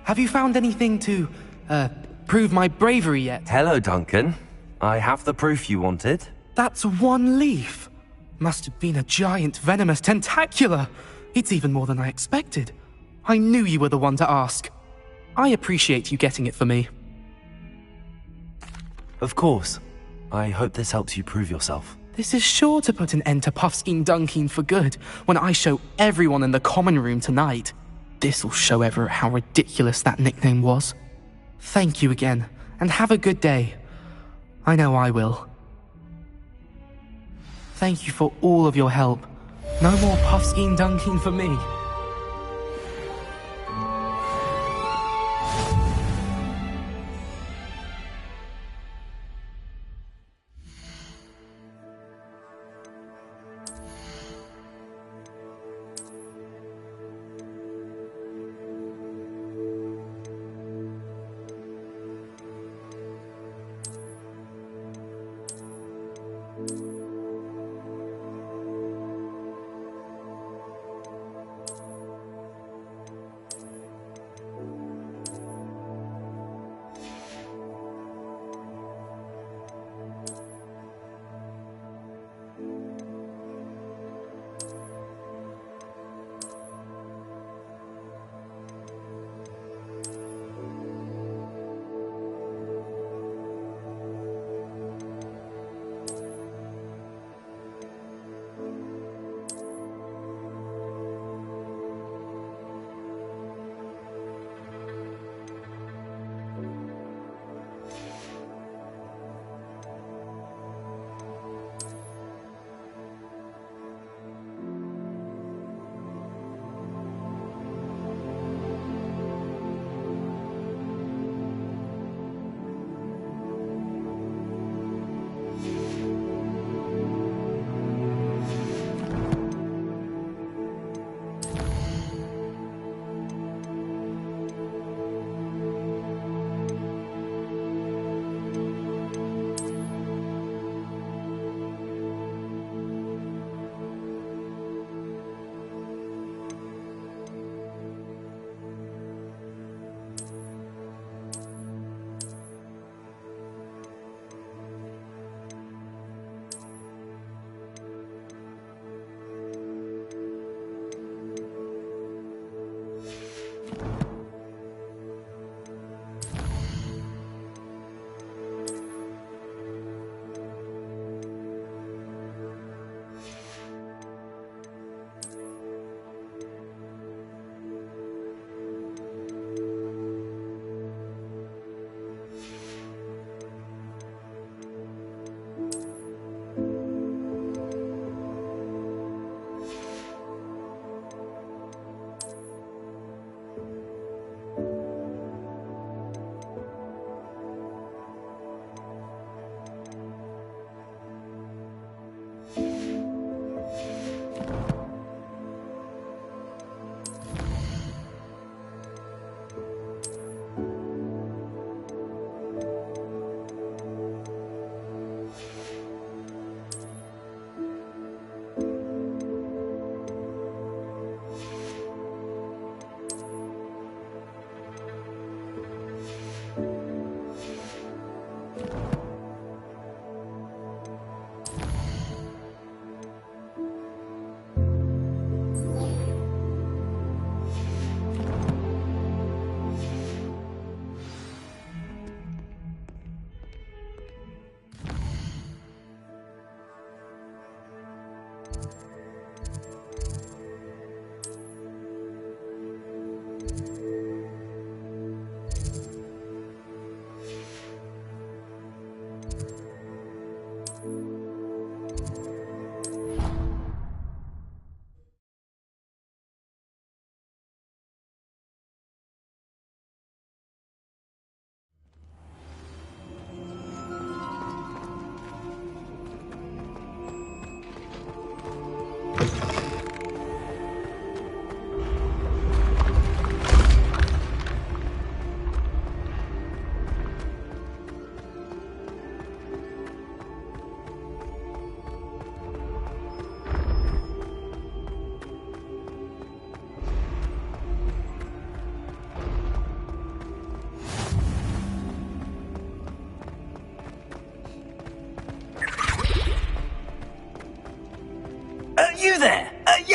[SPEAKER 20] Have you found anything to, prove my bravery yet?
[SPEAKER 2] Hello, Duncan. I have the proof you wanted.
[SPEAKER 20] That's one leaf. Must have been a giant venomous tentacula. It's even more than I expected. I knew you were the one to ask. I appreciate you getting it for me.
[SPEAKER 2] Of course. I hope this helps you prove yourself.
[SPEAKER 20] This is sure to put an end to Puffskein Dunkeen for good when I show everyone in the common room tonight. This'll show Everett how ridiculous that nickname was. Thank you again, and have a good day. I know I will. Thank you for all of your help. No more Puffskein Dunkeen for me.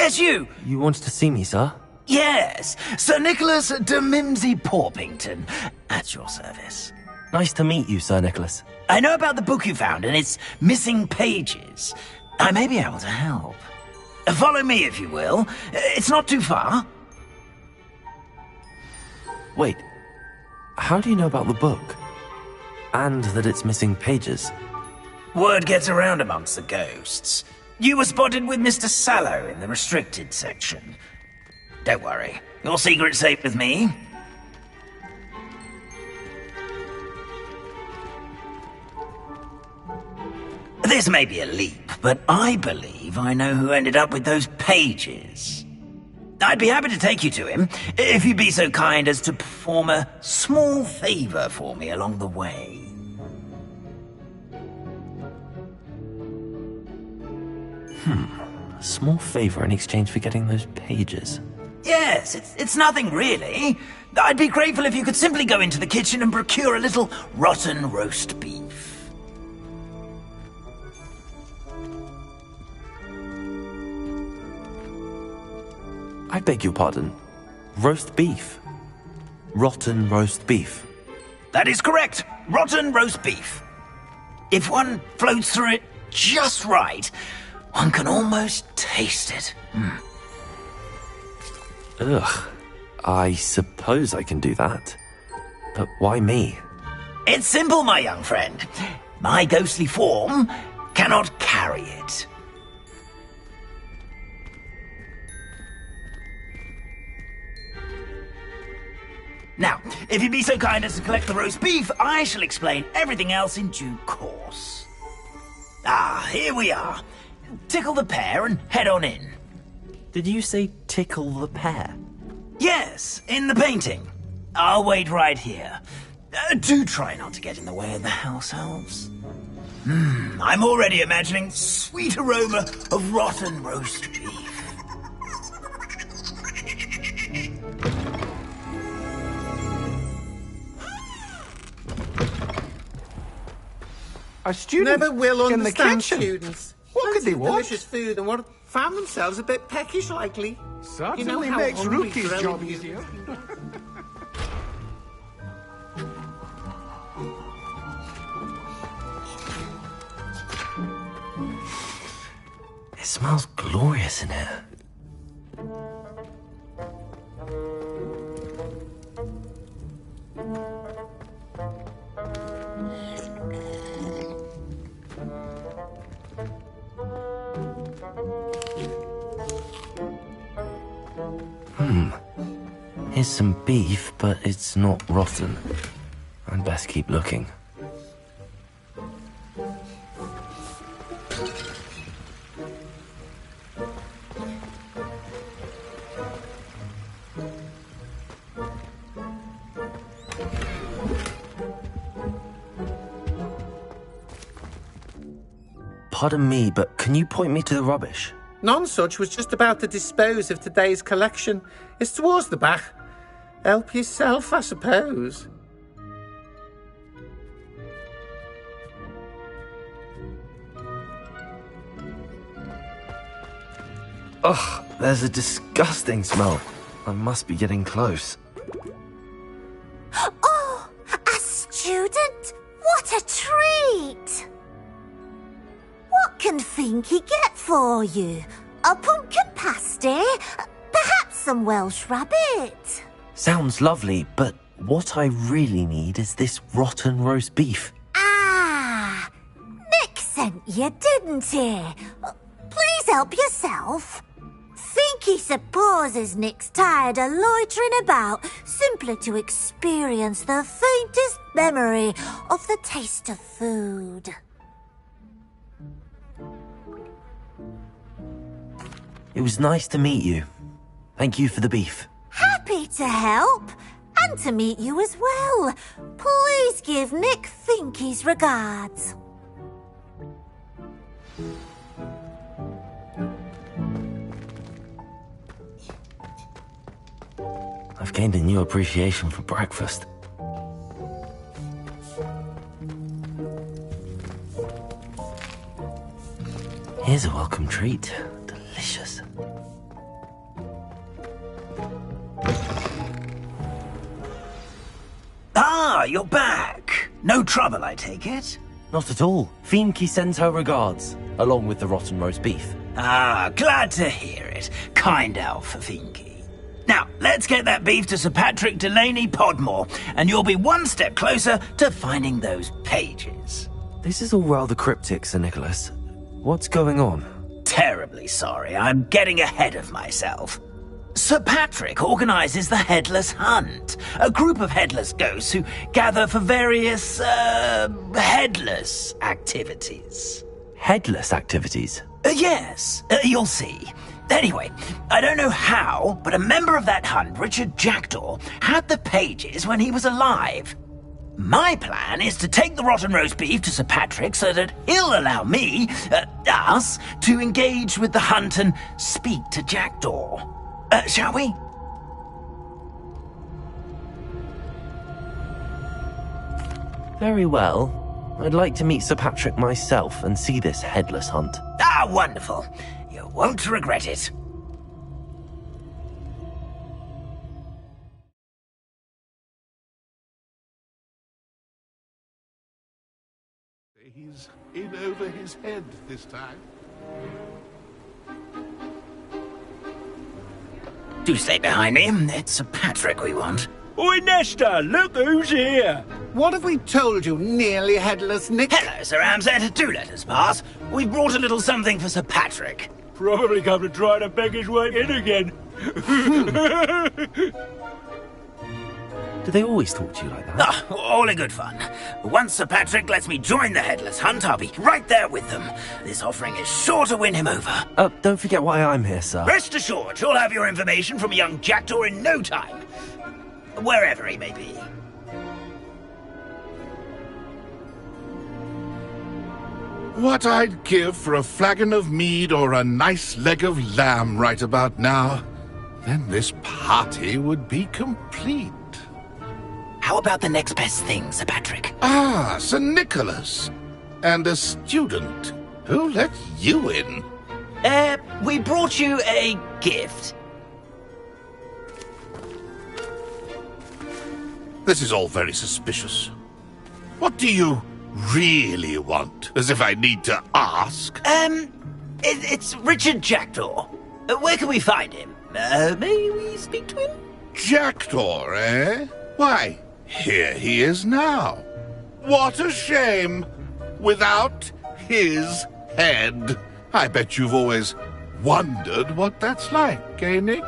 [SPEAKER 21] Yes, you!
[SPEAKER 2] You wanted to see me, sir?
[SPEAKER 21] Yes, Sir Nicholas de Mimsy Porpington, at your service.
[SPEAKER 2] Nice to meet you, Sir Nicholas.
[SPEAKER 21] I know about the book you found and its missing pages. I may be able to help. Follow me, if you will. It's not too far.
[SPEAKER 2] Wait, how do you know about the book? And that it's missing pages?
[SPEAKER 21] Word gets around amongst the ghosts. You were spotted with Mr. Sallow in the restricted section. Don't worry, your secret's safe with me. This may be a leap, but I believe I know who ended up with those pages. I'd be happy to take you to him, if you'd be so kind as to perform a small favor for me along the way.
[SPEAKER 2] A small favor in exchange for getting those pages.
[SPEAKER 21] Yes, it's nothing really. I'd be grateful if you could simply go into the kitchen and procure a little rotten roast beef.
[SPEAKER 2] I beg your pardon. Roast beef. Rotten roast beef.
[SPEAKER 21] That is correct. Rotten roast beef. If one floats through it just right, one can almost taste it.
[SPEAKER 2] Ugh. I suppose I can do that. But why me?
[SPEAKER 21] It's simple, my young friend. My ghostly form cannot carry it. Now, if you'd be so kind as to collect the roast beef, I shall explain everything else in due course. Ah, here we are. Tickle the pear and head on in.
[SPEAKER 2] Did you say tickle the pear?
[SPEAKER 21] Yes, in the painting. I'll wait right here. Do try not to get in the way of the house elves. I'm already imagining sweet aroma of rotten roast beef.
[SPEAKER 22] Our students
[SPEAKER 23] never will
[SPEAKER 22] in the
[SPEAKER 23] understand
[SPEAKER 22] kitchen.
[SPEAKER 23] students.
[SPEAKER 22] What could they want?
[SPEAKER 23] Delicious food and what found themselves a bit peckish likely.
[SPEAKER 22] Certainly
[SPEAKER 23] how
[SPEAKER 22] makes
[SPEAKER 23] hungry
[SPEAKER 22] Rookie's
[SPEAKER 23] growing
[SPEAKER 22] job
[SPEAKER 23] is.
[SPEAKER 22] easier.
[SPEAKER 2] It smells glorious in here. Here's some beef, but it's not rotten. I'd best keep looking. Pardon me, but can you point me to the rubbish?
[SPEAKER 23] Nonsuch was just about to dispose of today's collection. It's towards the back. Help yourself, I suppose.
[SPEAKER 2] Ugh, there's a disgusting smell. I must be getting close.
[SPEAKER 24] Oh, a student? What a treat! What can Finky get for you? A pumpkin pasty? Perhaps some Welsh rabbit?
[SPEAKER 2] Sounds lovely, but what I really need is this rotten roast beef.
[SPEAKER 24] Ah, Nick sent you, didn't he? Please help yourself. Finky supposes Nick's tired of loitering about simply to experience the faintest memory of the taste of food.
[SPEAKER 2] It was nice to meet you. Thank you for the beef.
[SPEAKER 24] Happy to help, and to meet you as well. Please give Nick Finky's regards.
[SPEAKER 2] I've gained a new appreciation for breakfast. Here's a welcome treat. Delicious.
[SPEAKER 21] Ah, you're back. No trouble, I take it?
[SPEAKER 2] Not at all. Fienke sends her regards, along with the rotten roast beef.
[SPEAKER 21] Ah, glad to hear it. Kind elf, Fienke. Now, let's get that beef to Sir Patrick Delaney Podmore, and you'll be one step closer to finding those pages.
[SPEAKER 2] This is all rather cryptic, Sir Nicholas. What's going on?
[SPEAKER 21] Terribly sorry, I'm getting ahead of myself. Sir Patrick organises the Headless Hunt, a group of headless ghosts who gather for various, headless activities.
[SPEAKER 2] Headless activities?
[SPEAKER 21] Yes, you'll see. Anyway, I don't know how, but a member of that hunt, Richard Jackdaw, had the pages when he was alive. My plan is to take the rotten roast beef to Sir Patrick so that he'll allow me, us, to engage with the hunt and speak to Jackdaw. Shall we?
[SPEAKER 2] Very well. I'd like to meet Sir Patrick myself and see this headless hunt.
[SPEAKER 21] Ah, wonderful. You won't regret it.
[SPEAKER 1] He's in over his head this time.
[SPEAKER 21] Do stay behind me. It's Sir Patrick we want.
[SPEAKER 17] Oi, Nesta, look who's here.
[SPEAKER 23] What have we told you, nearly headless Nick?
[SPEAKER 21] Hello, Sir Ramsay. Do let us pass. We've brought a little something for Sir Patrick.
[SPEAKER 17] Probably come to try to beg his way in again.
[SPEAKER 2] Do they always talk to you like that?
[SPEAKER 21] Ah, all in good fun. Once Sir Patrick lets me join the Headless Hunt, I'll be right there with them. This offering is sure to win him over.
[SPEAKER 2] Don't forget why I'm here, sir.
[SPEAKER 21] Rest assured, you'll have your information from a young Jackdaw in no time. Wherever he may be.
[SPEAKER 1] What I'd give for a flagon of mead or a nice leg of lamb right about now. Then this party would be complete.
[SPEAKER 21] How about the next best thing, Sir Patrick?
[SPEAKER 1] Ah, Sir Nicholas. And a student. Who let you in?
[SPEAKER 21] We brought you a gift.
[SPEAKER 1] This is all very suspicious. What do you really want? As if I need to ask.
[SPEAKER 21] It's Richard Jackdaw. Where can we find him? May we speak to him?
[SPEAKER 1] Jackdaw, eh? Why, here he is now. What a shame. Without his head. I bet you've always wondered what that's like, eh, Nick?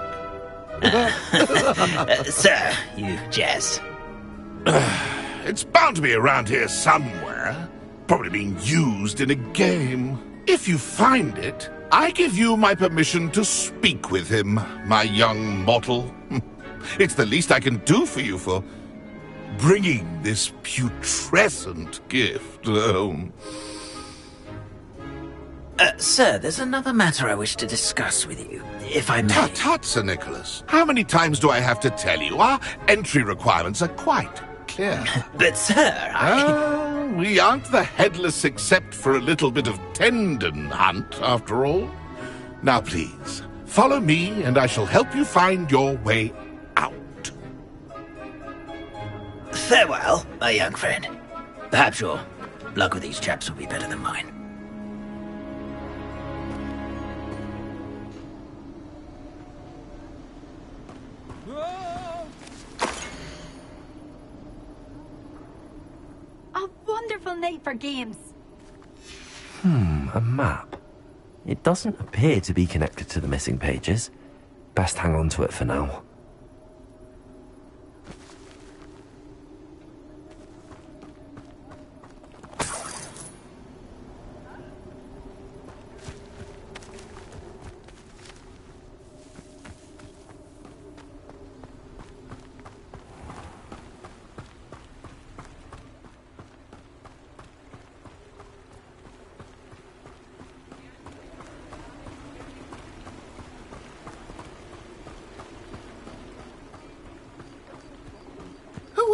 [SPEAKER 21] Sir, you jest.
[SPEAKER 1] It's bound to be around here somewhere. Probably being used in a game. If you find it, I give you my permission to speak with him, my young mortal. It's the least I can do for you for bringing this putrescent gift home.
[SPEAKER 21] Sir, there's another matter I wish to discuss with you, if I may.
[SPEAKER 1] Tut, tut, Sir Nicholas. How many times do I have to tell you? Our entry requirements are quite clear.
[SPEAKER 21] But, sir,
[SPEAKER 1] we aren't the headless except for a little bit of tendon hunt, after all. Now, please, follow me, and I shall help you find your way out.
[SPEAKER 21] Farewell, my young friend. Perhaps your luck with these chaps will be better than mine.
[SPEAKER 4] A wonderful night for games.
[SPEAKER 2] A map. It doesn't appear to be connected to the missing pages. Best hang on to it for now.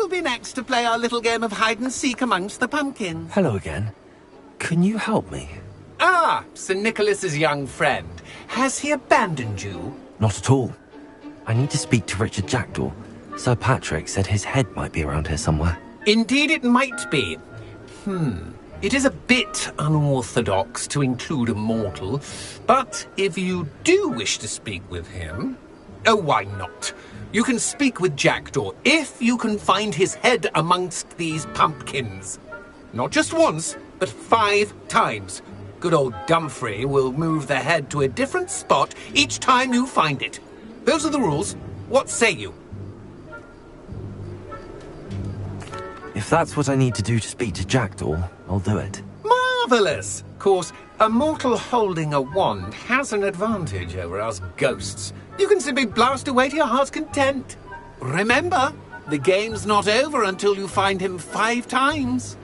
[SPEAKER 23] Be next to play our little game of hide-and-seek amongst the pumpkins.
[SPEAKER 2] Hello again. Can you help me?
[SPEAKER 23] Ah, Sir Nicholas's young friend. Has he abandoned you?
[SPEAKER 2] Not at all. I need to speak to Richard Jackdaw. Sir Patrick said his head might be around here somewhere.
[SPEAKER 6] Indeed it might be. It is a bit unorthodox to include a mortal, but if you do wish to speak with him... Oh, why not? You can speak with Jackdaw if you can find his head amongst these pumpkins. Not just once, but 5 times. Good old Dumfrey will move the head to a different spot each time you find it. Those are the rules. What say you?
[SPEAKER 2] If that's what I need to do to speak to Jackdaw, I'll do it.
[SPEAKER 6] Marvellous! Of course, a mortal holding a wand has an advantage over us ghosts. You can simply blast away to your heart's content. Remember, the game's not over until you find him 5 times.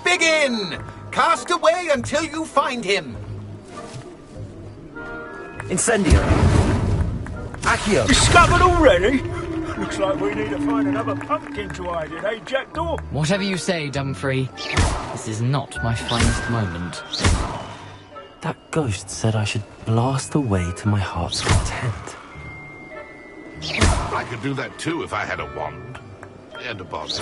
[SPEAKER 6] Begin! Cast away until you find him.
[SPEAKER 2] Incendio.
[SPEAKER 8] Accio. Discovered already? Looks like we need to find another pumpkin to hide in, eh, Jackdaw?
[SPEAKER 16] Whatever you say, Dumfrey. This is not my finest moment.
[SPEAKER 2] That ghost said I should blast away to my heart's content.
[SPEAKER 1] I could do that too if I had a wand. And a body.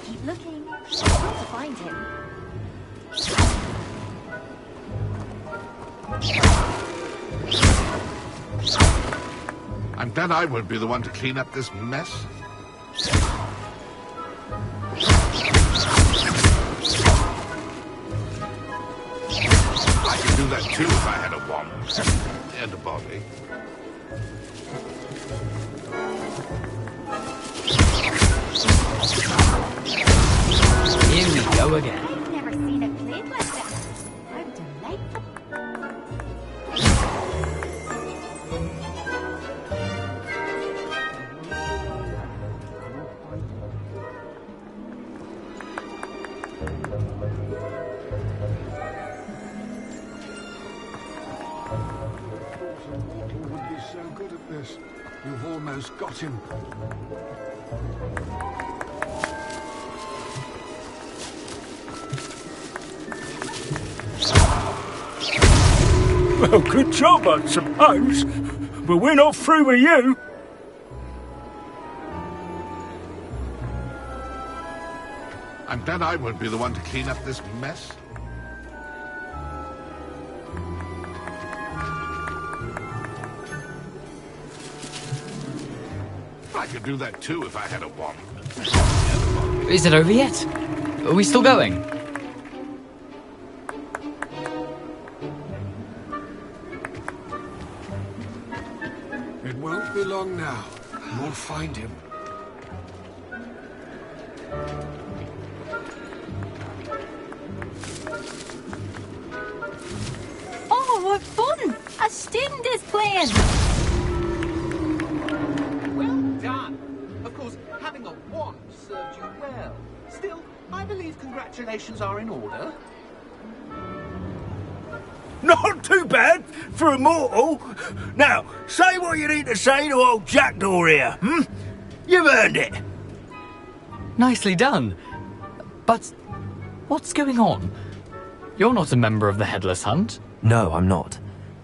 [SPEAKER 15] Keep looking. I've got to find him.
[SPEAKER 1] I'm glad I won't be the one to clean up this mess. I could do that too if I had a wand. And a body.
[SPEAKER 16] Here we go again.
[SPEAKER 15] I've never seen it played like that. How delightful.
[SPEAKER 8] Would be so good at this. You've almost got him. Well, good job, I suppose. But we're not through with you.
[SPEAKER 1] I'm glad I won't be the one to clean up this mess. I could do that too if I had a wand.
[SPEAKER 16] Is it over yet? Are we still going?
[SPEAKER 8] It won't be long now. You'll find him.
[SPEAKER 4] Oh, what fun! A student is playing!
[SPEAKER 6] Well done. Of course, having a wand served you well. Still, I believe congratulations are in order.
[SPEAKER 8] Not too bad for a mortal. Now, say what you need to say to old Jackdaw here, You've earned it.
[SPEAKER 16] Nicely done. But what's going on? You're not a member of the Headless Hunt.
[SPEAKER 2] No, I'm not.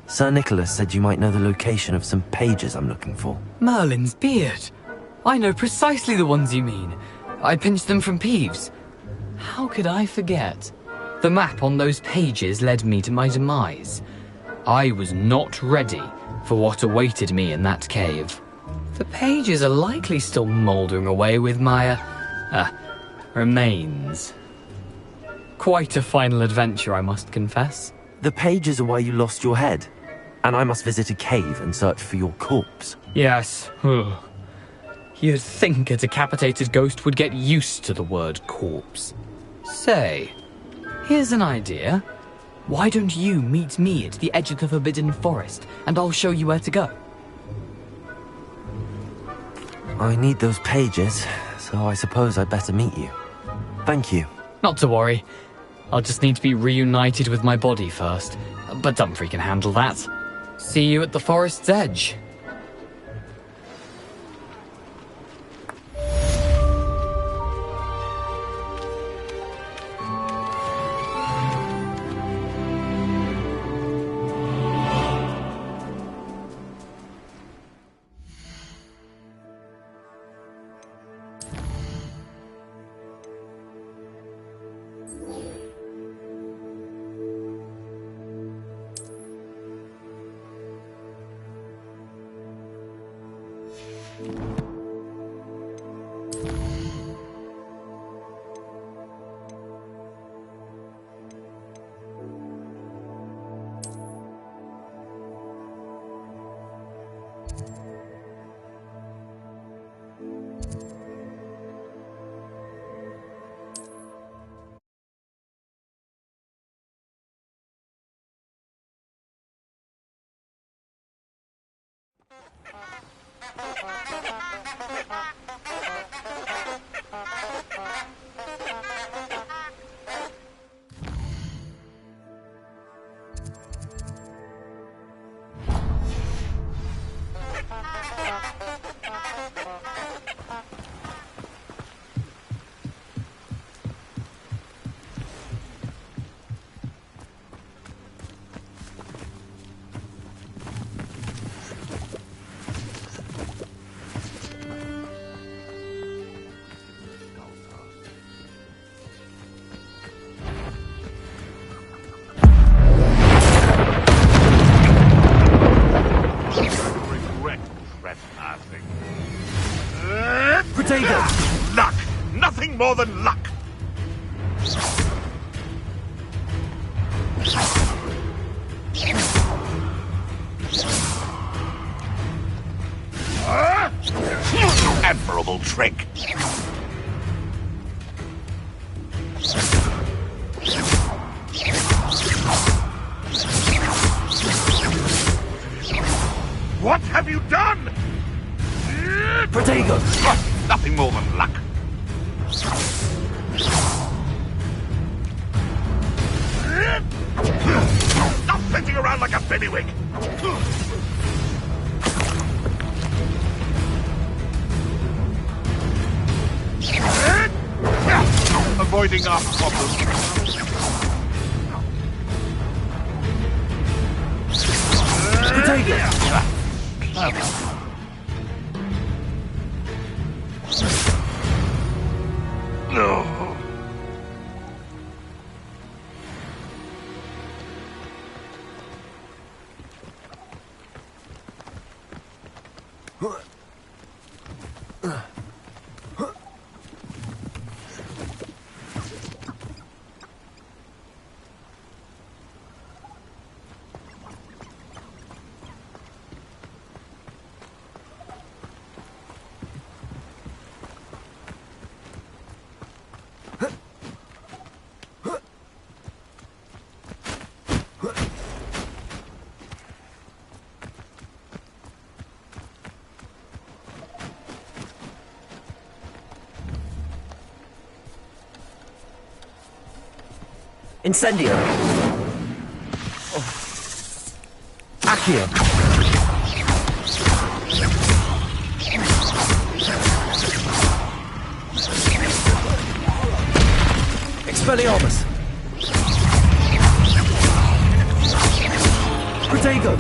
[SPEAKER 2] Sir Nicholas said you might know the location of some pages I'm looking for.
[SPEAKER 16] Merlin's beard. I know precisely the ones you mean. I pinched them from Peeves. How could I forget? The map on those pages led me to my demise. I was not ready for what awaited me in that cave. The pages are likely still mouldering away with my, remains. Quite a final adventure, I must confess.
[SPEAKER 2] The pages are why you lost your head, and I must visit a cave and search for your corpse.
[SPEAKER 16] Yes. You'd think a decapitated ghost would get used to the word corpse. Say, here's an idea. Why don't you meet me at the edge of the Forbidden Forest, and I'll show you where to go?
[SPEAKER 2] I need those pages, so I suppose I'd better meet you. Thank you.
[SPEAKER 16] Not to worry. I'll just need to be reunited with my body first. But Dumfrey can handle that. See you at the forest's edge.
[SPEAKER 1] Luck! Nothing more than luck! Admirable trick! What have you done?
[SPEAKER 21] Protego!
[SPEAKER 1] Nothing more than luck. Stop flitting around like a bellywig! Avoiding our problems.
[SPEAKER 21] Protego!
[SPEAKER 1] No.
[SPEAKER 21] Incendio! Oh. Accio! Expelliarmus! Protego!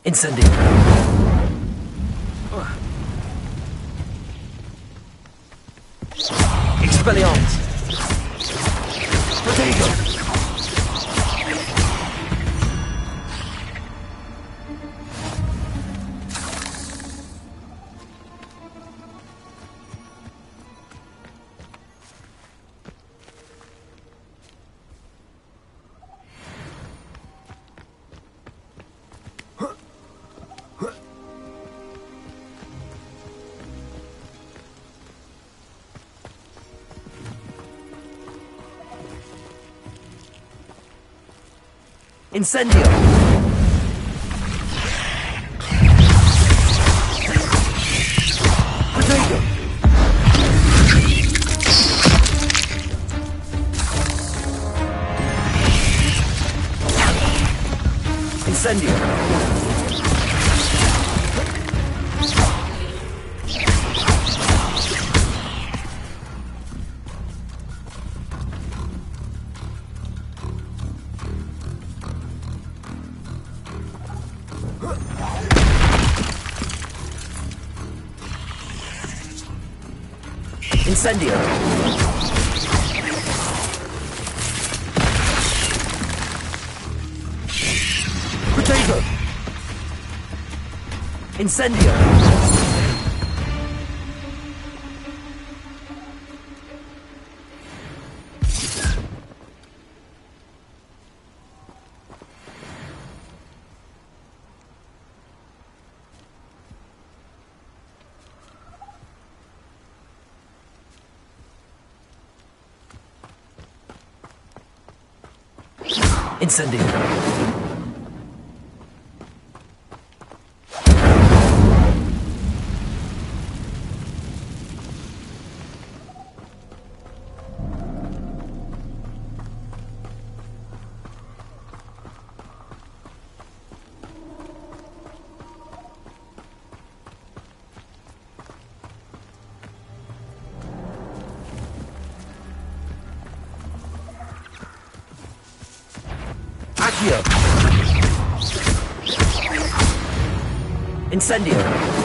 [SPEAKER 21] Incendio! Expelliarmus! Protego!
[SPEAKER 2] Incendio!
[SPEAKER 8] Potato!
[SPEAKER 2] Incendio! Incendio!
[SPEAKER 8] Potato!
[SPEAKER 2] Incendio! Incendio! Accio! Incendio!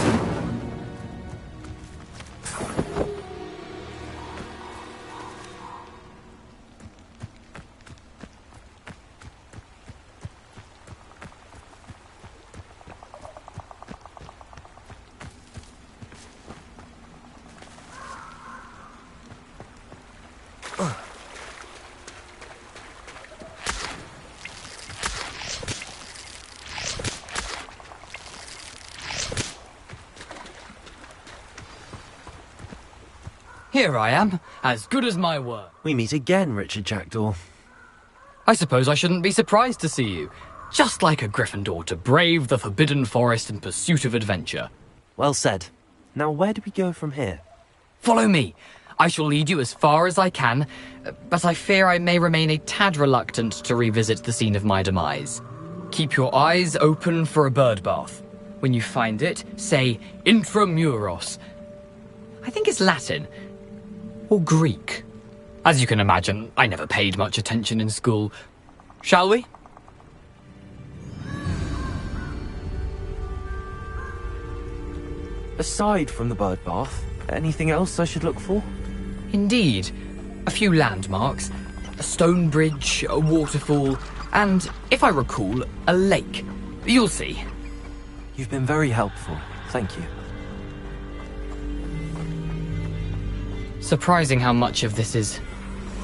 [SPEAKER 16] Here I am, as good as my word.
[SPEAKER 2] We meet again, Richard Jackdaw.
[SPEAKER 16] I suppose I shouldn't be surprised to see you. Just like a Gryffindor to brave the Forbidden Forest in pursuit of adventure.
[SPEAKER 2] Well said. Now where do we go from here?
[SPEAKER 16] Follow me. I shall lead you as far as I can, but I fear I may remain a tad reluctant to revisit the scene of my demise. Keep your eyes open for a bird bath. When you find it, say intramuros. I think it's Latin. Or Greek. As you can imagine, I never paid much attention in school. Shall we?
[SPEAKER 2] Aside from the bird bath, anything else I should look for?
[SPEAKER 16] Indeed. A few landmarks, a stone bridge, a waterfall, and, if I recall, a lake. You'll see.
[SPEAKER 2] You've been very helpful. Thank you.
[SPEAKER 16] Surprising how much of this is,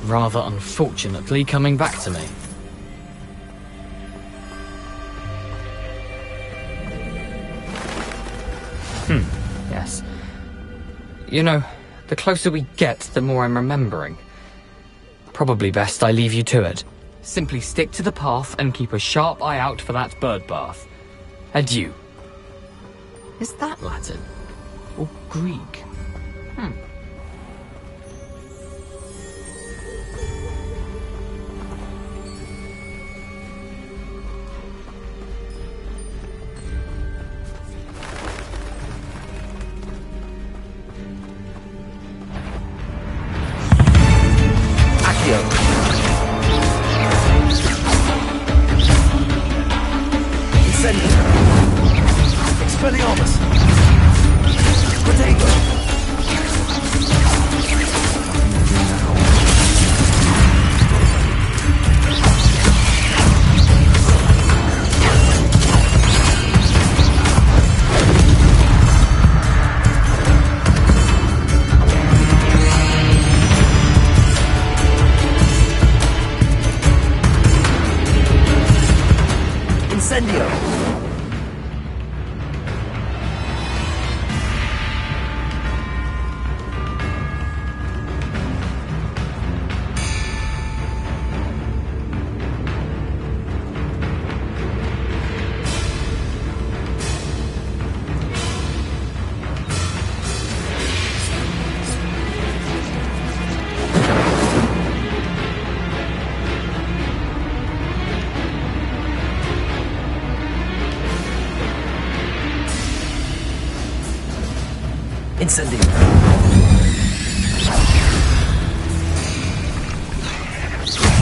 [SPEAKER 16] rather unfortunately, coming back to me. Yes. You know, the closer we get, the more I'm remembering. Probably best I leave you to it. Simply stick to the path and keep a sharp eye out for that bird bath. Adieu. Is that Latin? Or Greek?
[SPEAKER 2] Expelliarmus! Potato! Incendio! Incendio.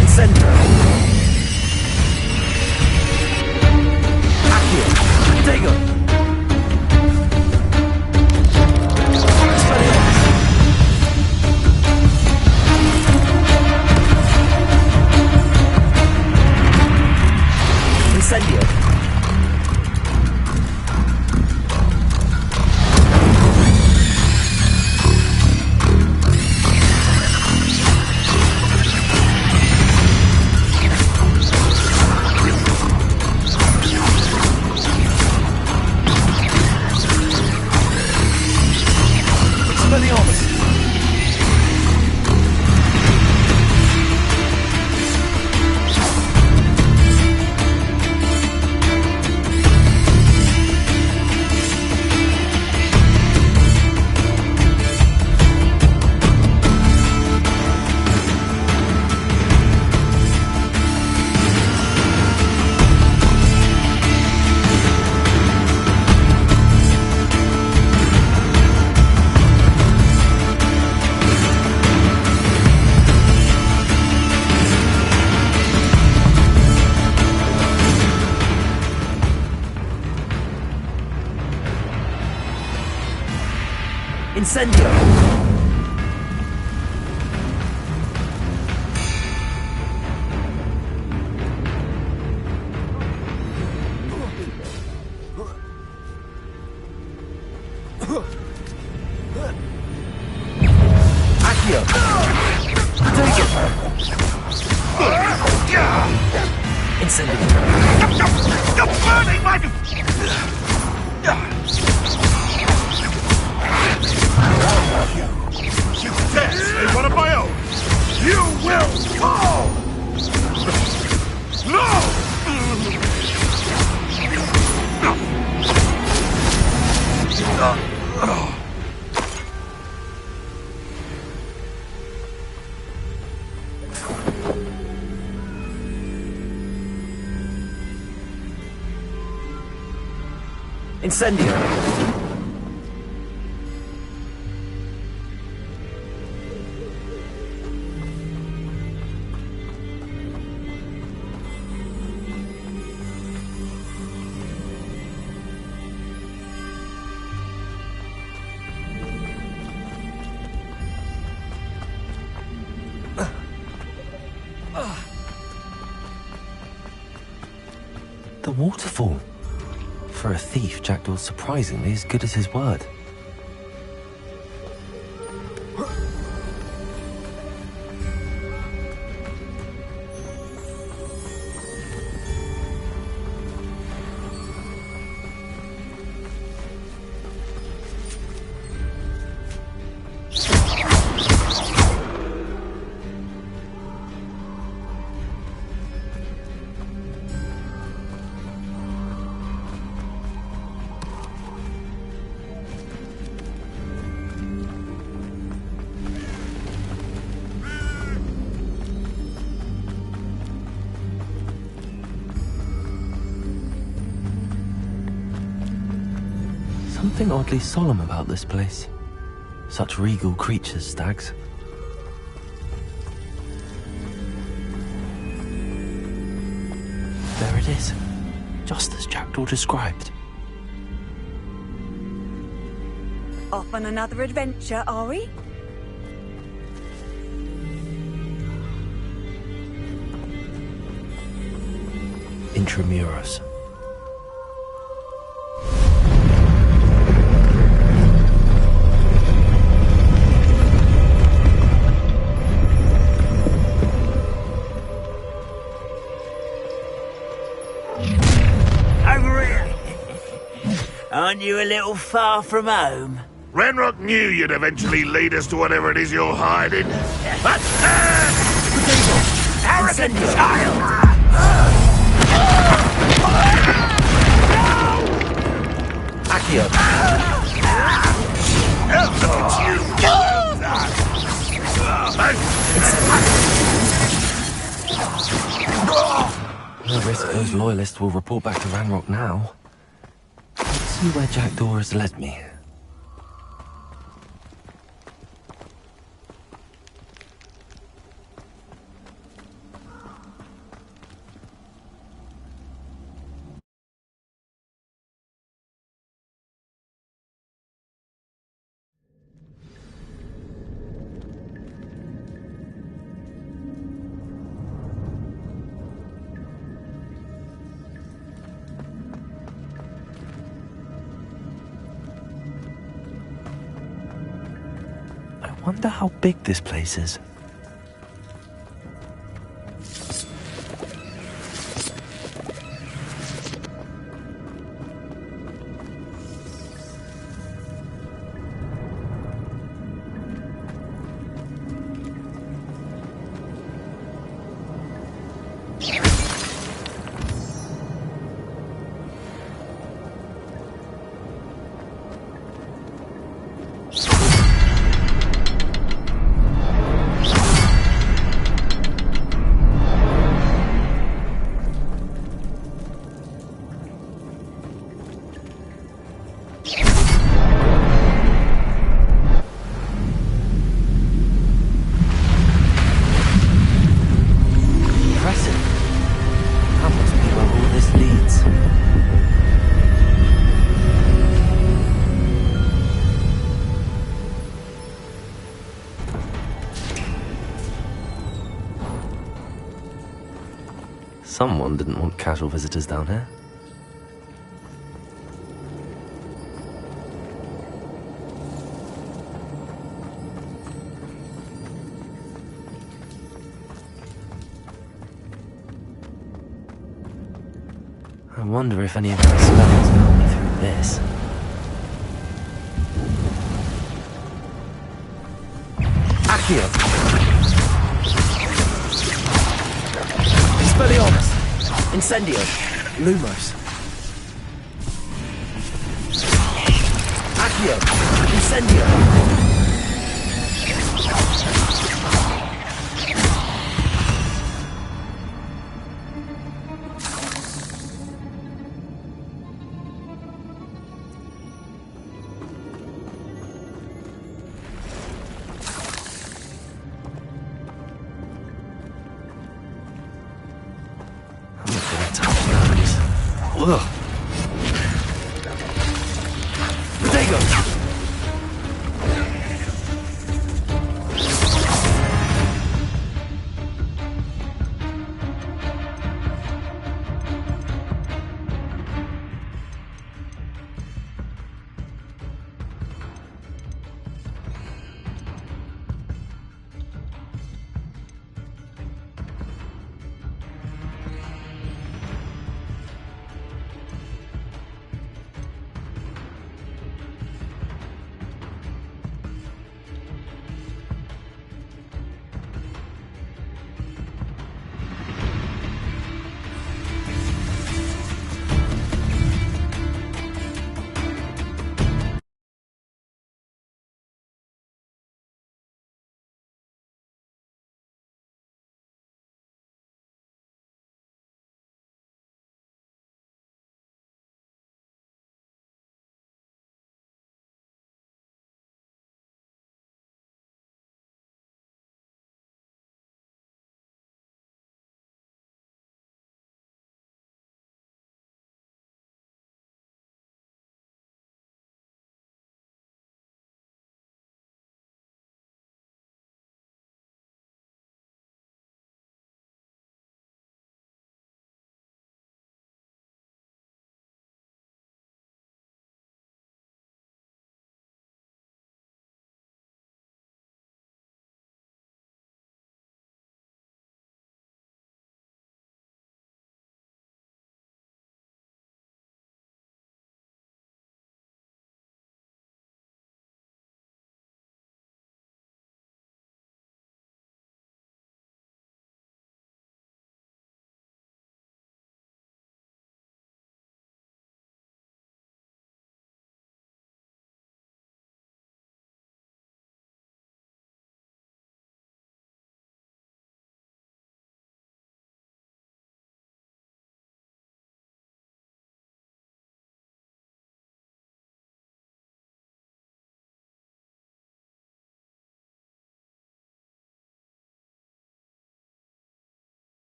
[SPEAKER 2] Incendio. Accio. Dego. Incendio. Incendio! Accio! Take it! Incendio!
[SPEAKER 1] You're burning my... You dare slay one of my own! You will fall! No!
[SPEAKER 2] Incendio! The waterfall. For a thief, Jackdaw's surprisingly as good as his word. Something oddly solemn about this place. Such regal creatures, stags. There it is, just as Jackdaw described.
[SPEAKER 5] Off on another adventure, are we?
[SPEAKER 2] Intramuros.
[SPEAKER 21] Aren't you a little far from home?
[SPEAKER 1] Ranrock knew you'd eventually lead us to whatever it is you're hiding. But,
[SPEAKER 21] arrogant child!
[SPEAKER 2] Accio! No risk those loyalists will report back to Ranrock now. Let's see where Jackdaw has led me. Wonder how big this place is. Someone didn't want casual visitors down here. I wonder if any of my spells got me through this. Accio! Expelliarmus! Incendio! Lumos! Accio! Incendio! Ugh. Potato!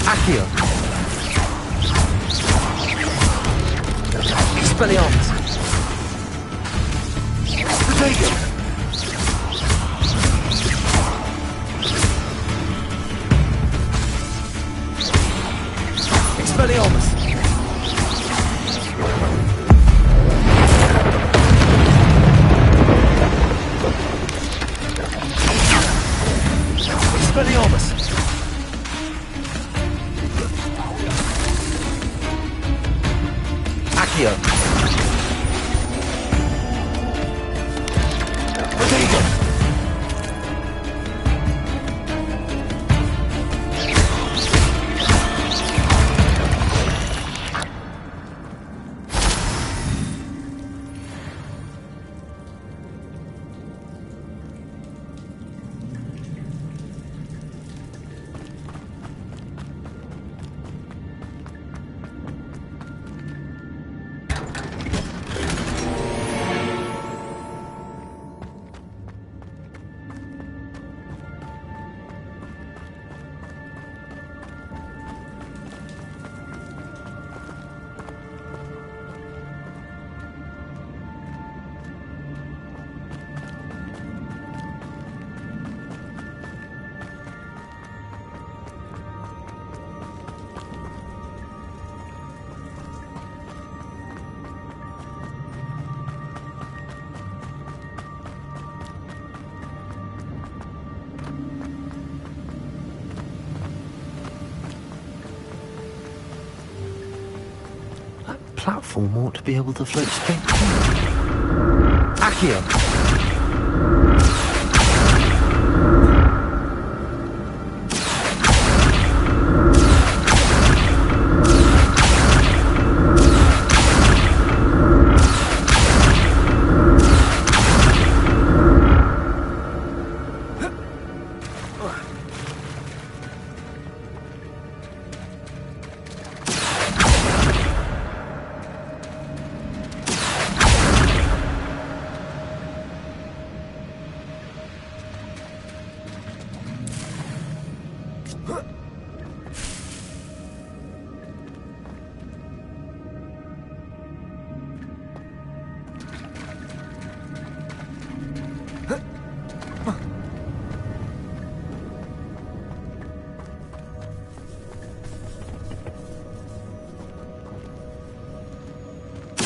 [SPEAKER 2] Accio! Expelliarmus! Potato! Expelliarmus! Expelliarmus! Accio! Protego! Platform ought to be able to float straight through. Accio!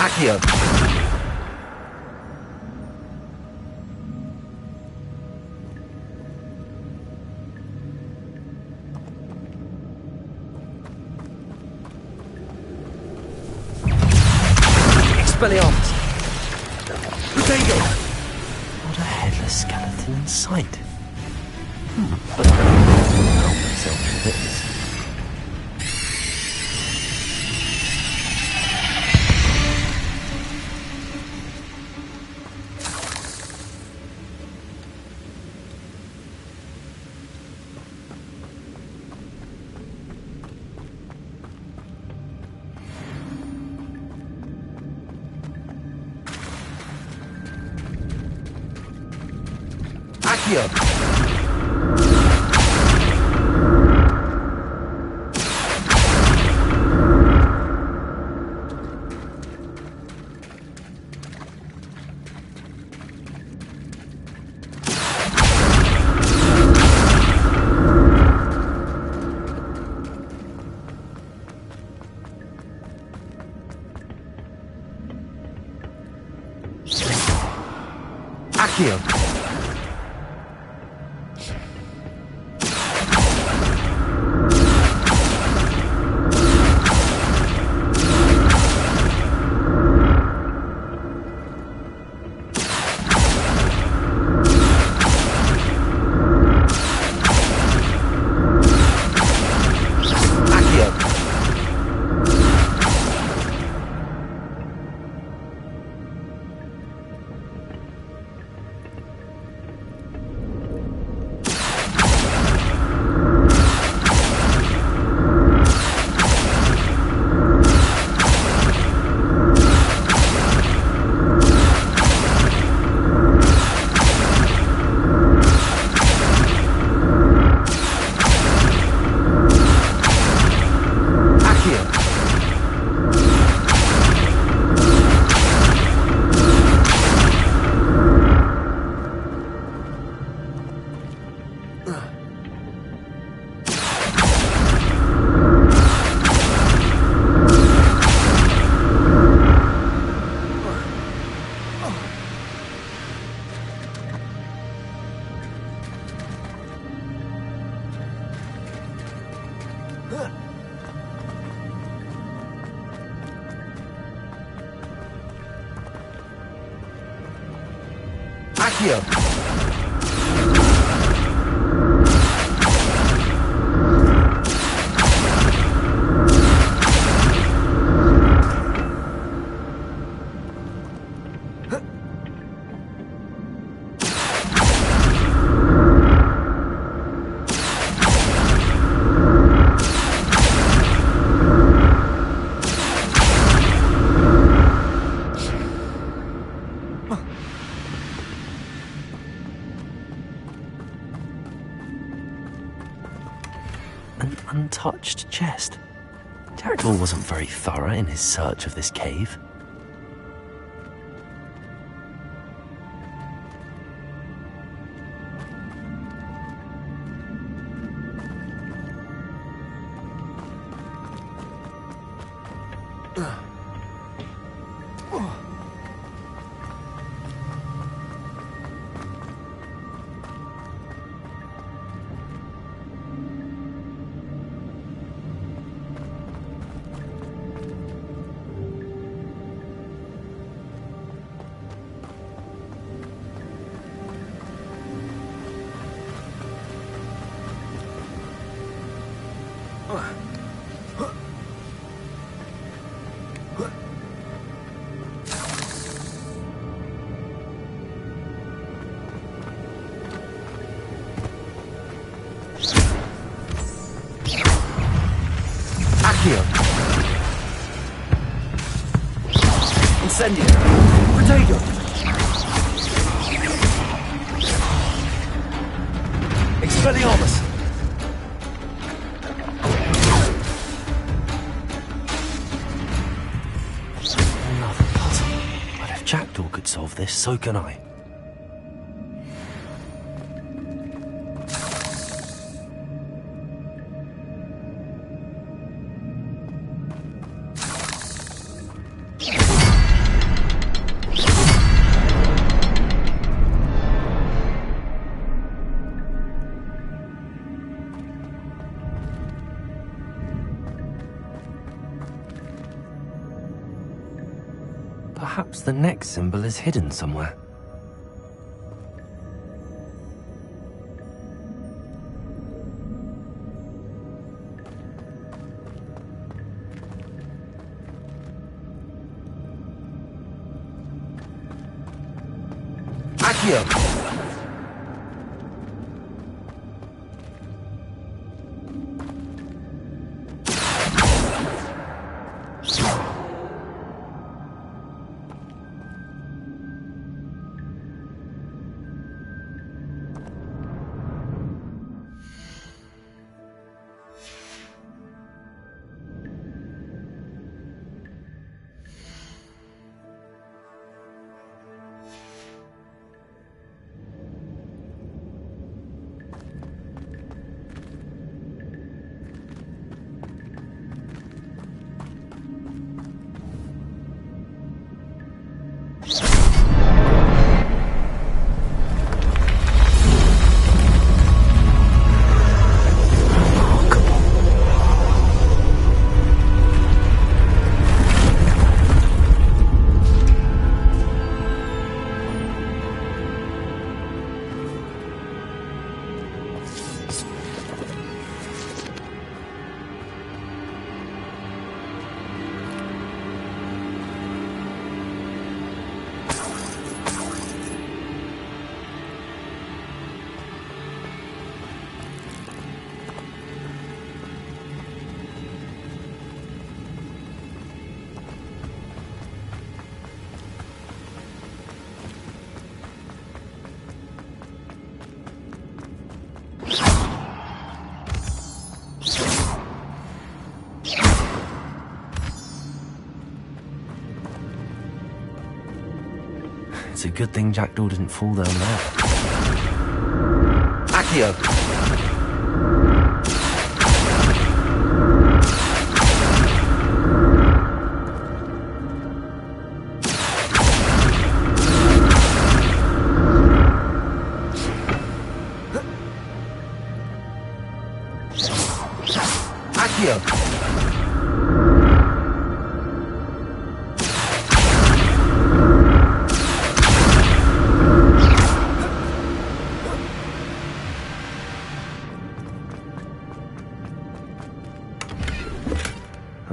[SPEAKER 2] Accio! Expelliarmus! Protego! Not a headless skeleton in sight. But I can't help myself with this. Accio! Accio! Accio! An untouched chest. Jackdaw wasn't very thorough in his search of this cave. Accio! Incendio! Potato! Expelliarmus! Another puzzle. But if Jackdaw could solve this, so can I. Perhaps the next symbol is hidden somewhere. Accio! It's a good thing Jackdaw didn't fall down there. Accio! Accio!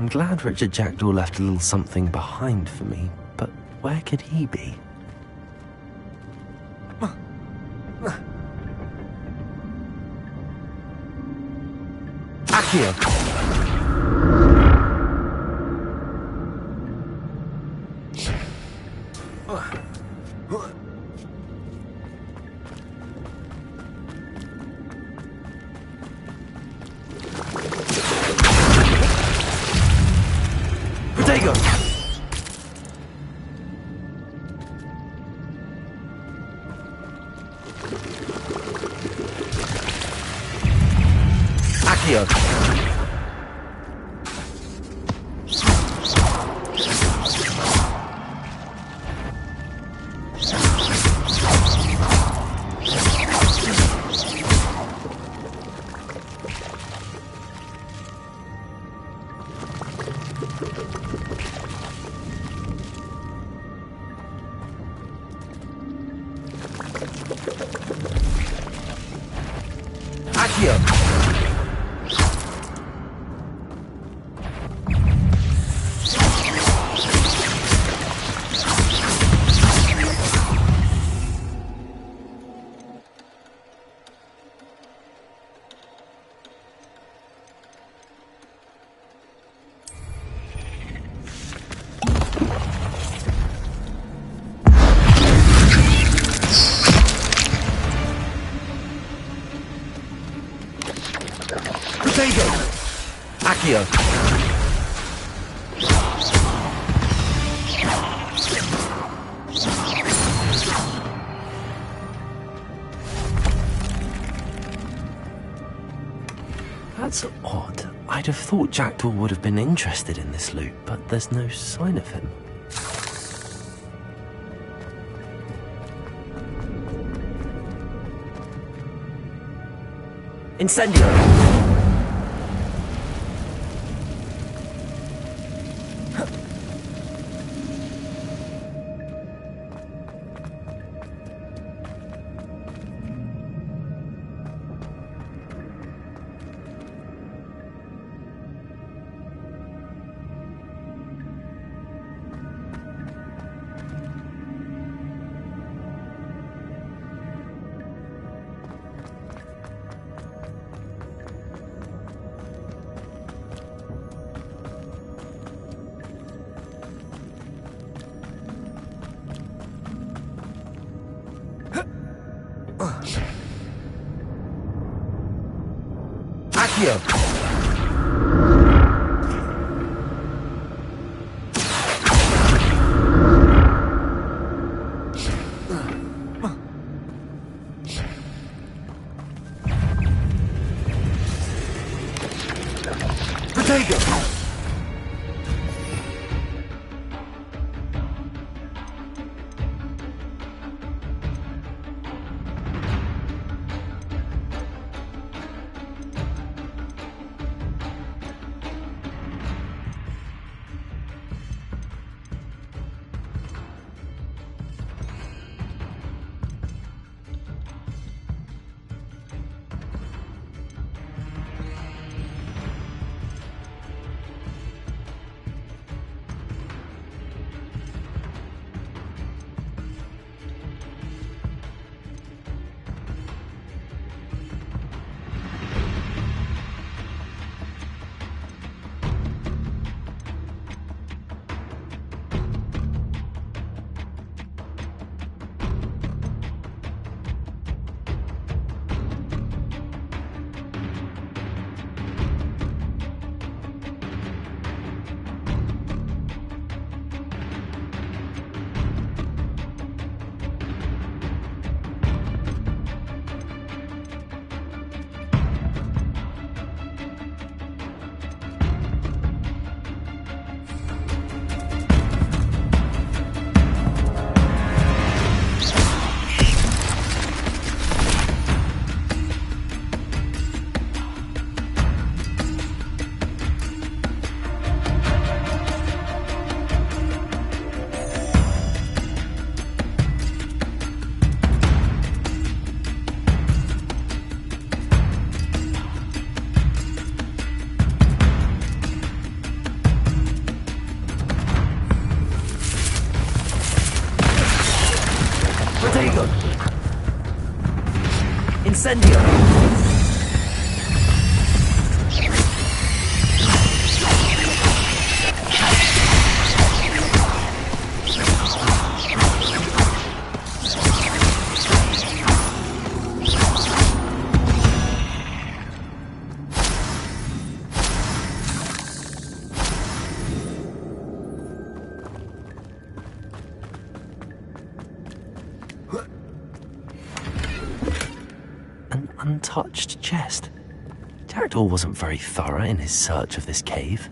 [SPEAKER 2] I'm glad Richard Jackdaw left a little something behind for me, but where could he be? Accio! Protego! Accio! Accio! That's odd. I'd have thought Jackdaw would have been interested in this loot, but there's no sign of him. Incendio! Accio! Protego! Incendio! Untouched chest. Jackdaw wasn't very thorough in his search of this cave.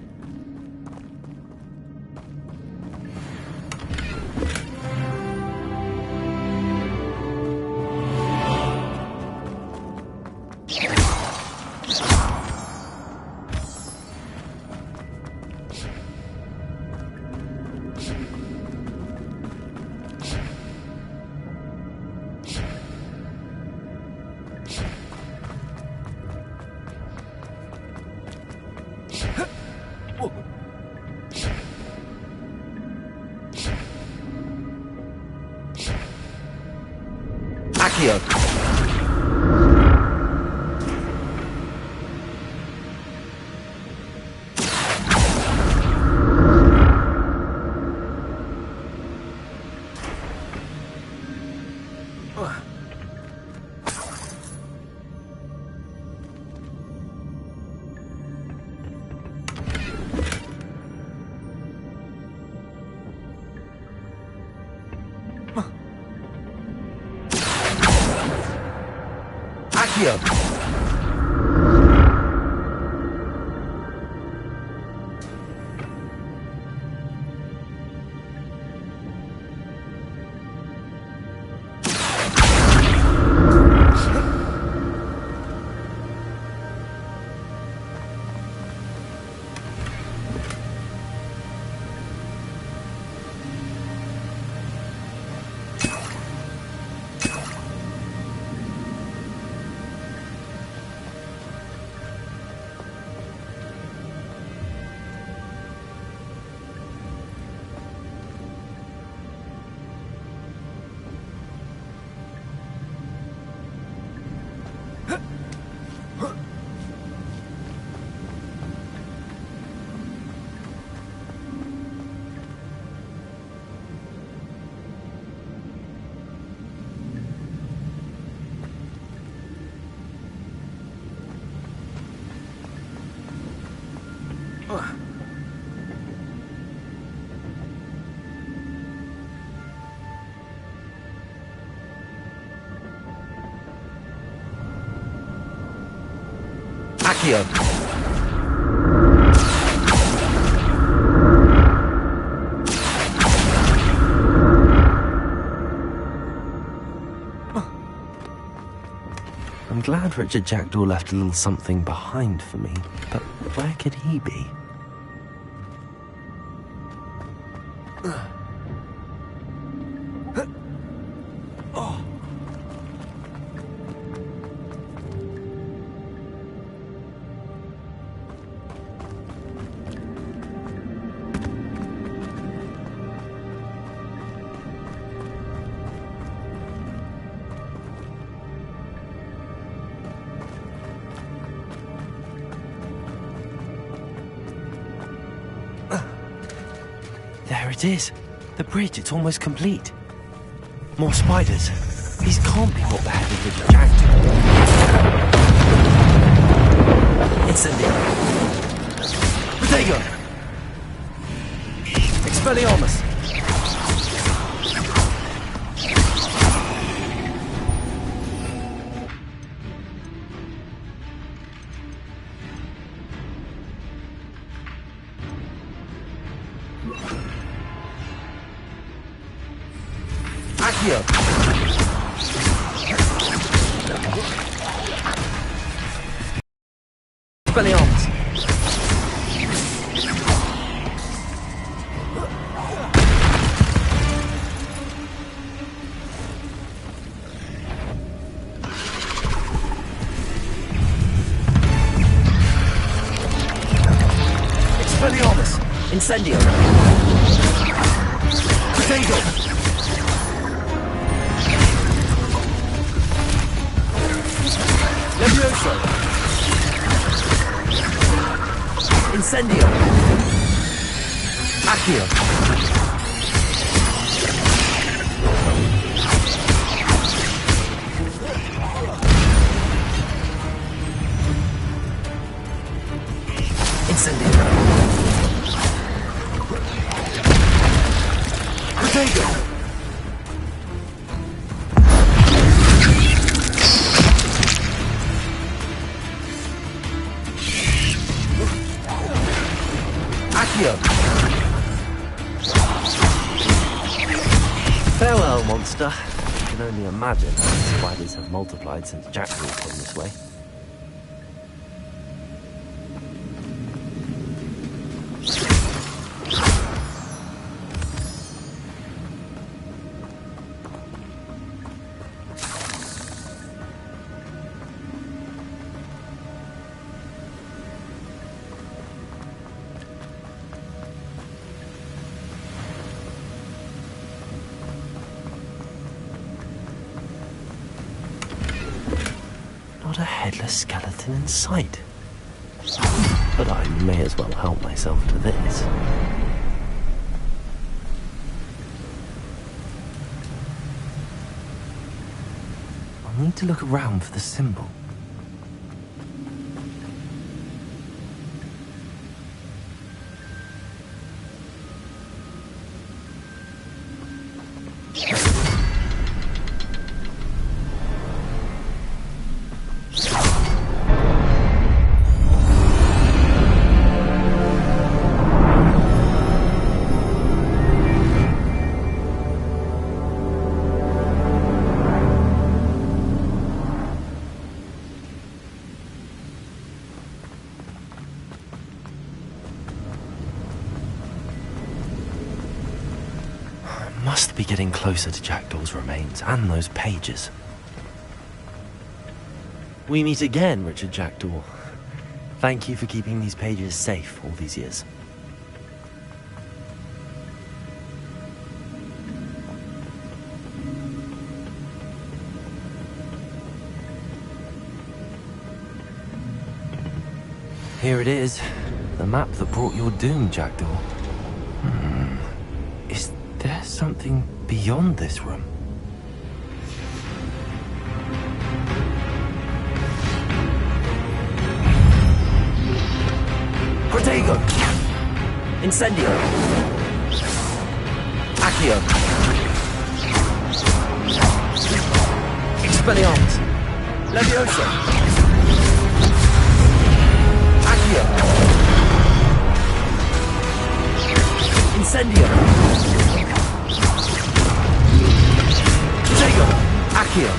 [SPEAKER 2] Accio. Accio. Accio. I'm glad Richard Jackdaw left a little something behind for me, but where could he be? There it is. The bridge, it's almost complete. More spiders. These can't be what the head of Richard Jackdaw. Incendio. Protego. Expelliarmus. Accio. Expelliarmus. Expelliarmus. Incendio. Protego. Incendio! Accio! Incendio! Protego! Farewell, monster. I can only imagine how spiders have multiplied since Jackdaw came this way. Not a headless skeleton in sight. But I may as well help myself to this. I need to look around for the symbol. Must be getting closer to Jackdaw's remains and those pages. We meet again, Richard Jackdaw. Thank you for keeping these pages safe all these years. Here it is, the map that brought your doom, Jackdaw. Is there something beyond this room? Protego! Incendio! Accio! Expelliarmus! Leviosa! Accio! Incendio! Protego! Accio!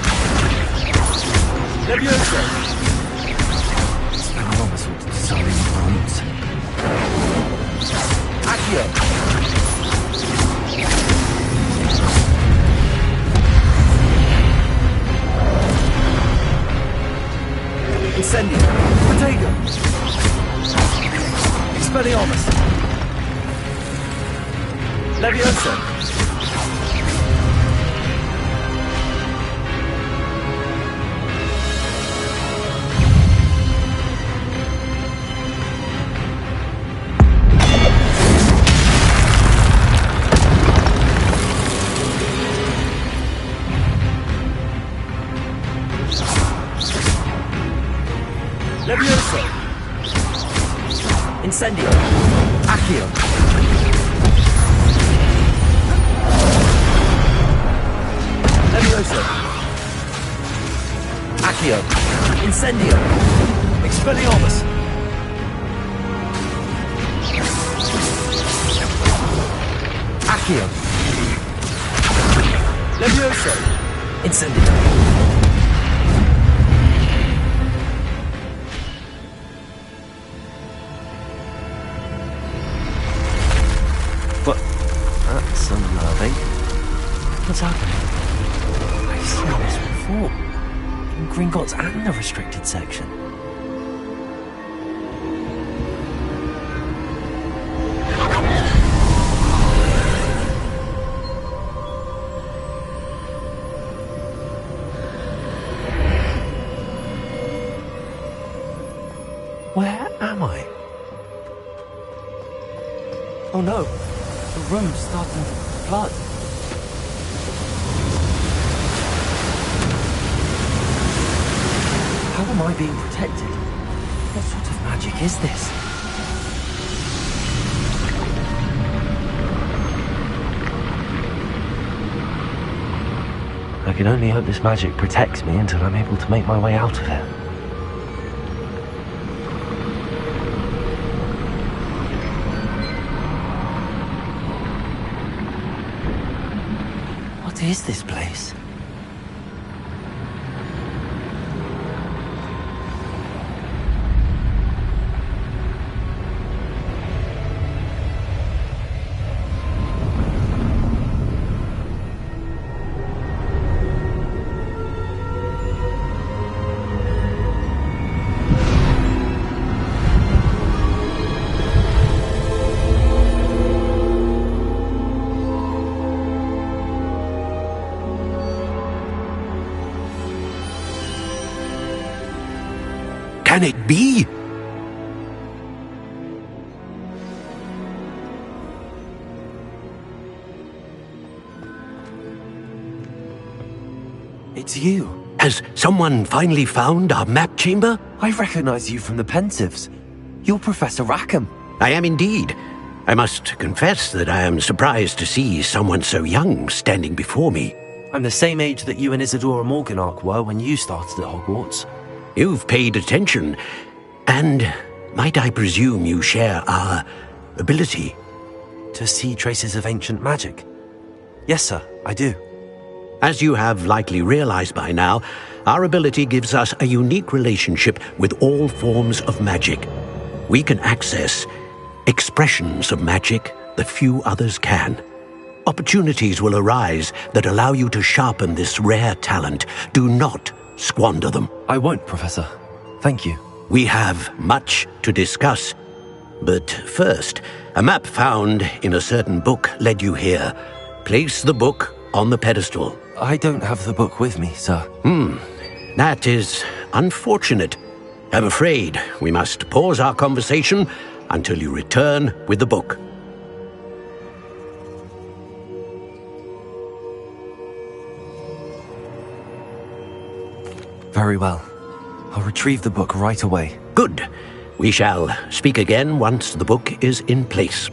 [SPEAKER 2] Leviosa! Expelliarmus with some roots. Accio! Incendio! Protego! Expelliarmus! Leviosa! Leviosa! Incendio! Accio! Leviosa! Accio! Incendio! Expelliarmus! Accio! Leviosa! Incendio! That's unnerving. What's happening? I've seen this before. In Gringotts and the restricted section. Where am I? Oh no, the room's starting to flood. How am I being protected? What sort of magic is this? I can only hope this magic protects me until I'm able to make my way out of it. What is this place?
[SPEAKER 17] Can it be?
[SPEAKER 2] It's you.
[SPEAKER 17] Has someone finally found our map chamber?
[SPEAKER 2] I recognize you from the Pensives. You're Professor Rackham.
[SPEAKER 17] I am indeed. I must confess that I am surprised to see someone so young standing before me.
[SPEAKER 2] I'm the same age that you and Isadora Morganach were when you started at Hogwarts.
[SPEAKER 17] You've paid attention, and might I presume you share our ability?
[SPEAKER 2] To see traces of ancient magic? Yes, sir, I do.
[SPEAKER 17] As you have likely realized by now, our ability gives us a unique relationship with all forms of magic. We can access expressions of magic that few others can. Opportunities will arise that allow you to sharpen this rare talent. Do not squander them.
[SPEAKER 2] I won't, Professor. Thank you.
[SPEAKER 17] We have much to discuss. But first, a map found in a certain book led you here. Place the book on the pedestal.
[SPEAKER 2] I don't have the book with me, sir.
[SPEAKER 17] That is unfortunate. I'm afraid we must pause our conversation until you return with the book.
[SPEAKER 2] Very well. I'll retrieve the book right away.
[SPEAKER 17] Good. We shall speak again once the book is in place.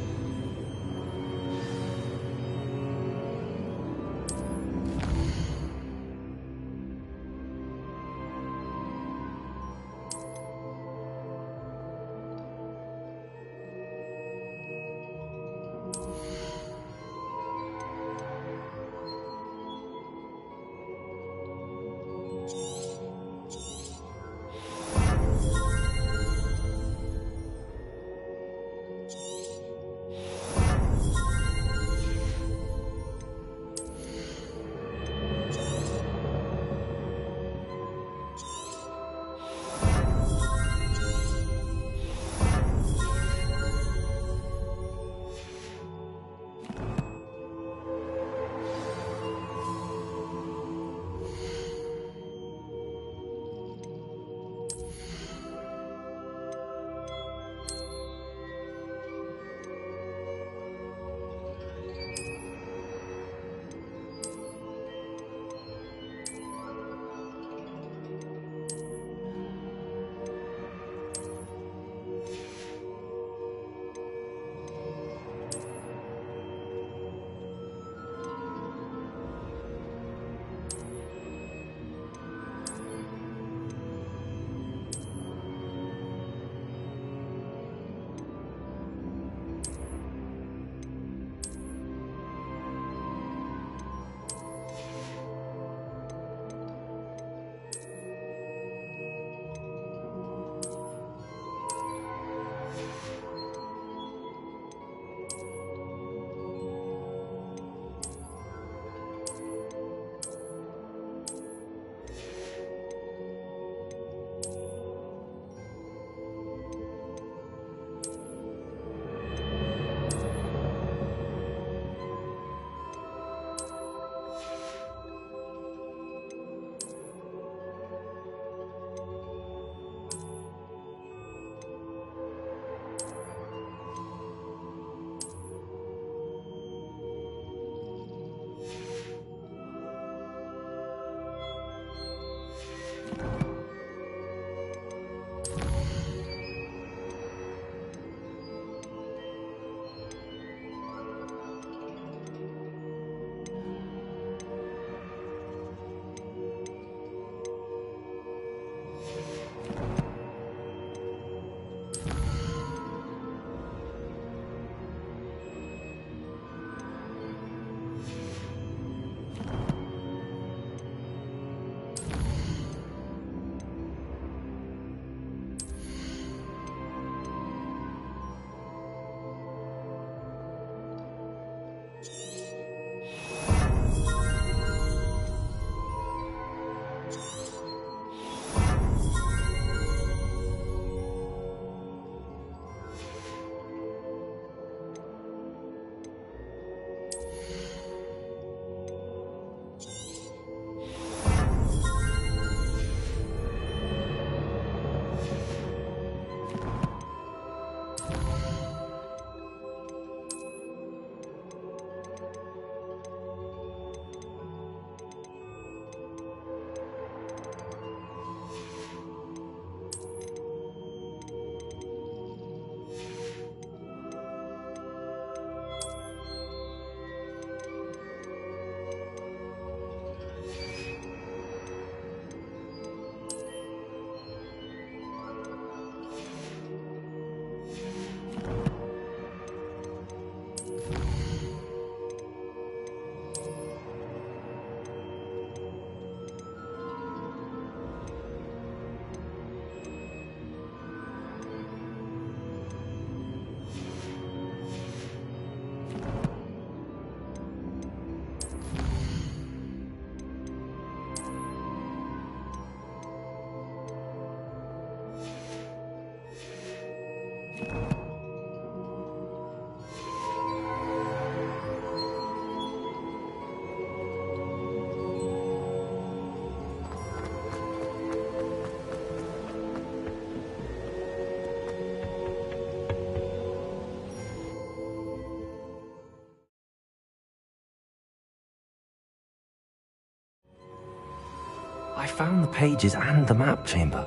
[SPEAKER 2] I found the pages and the map chamber.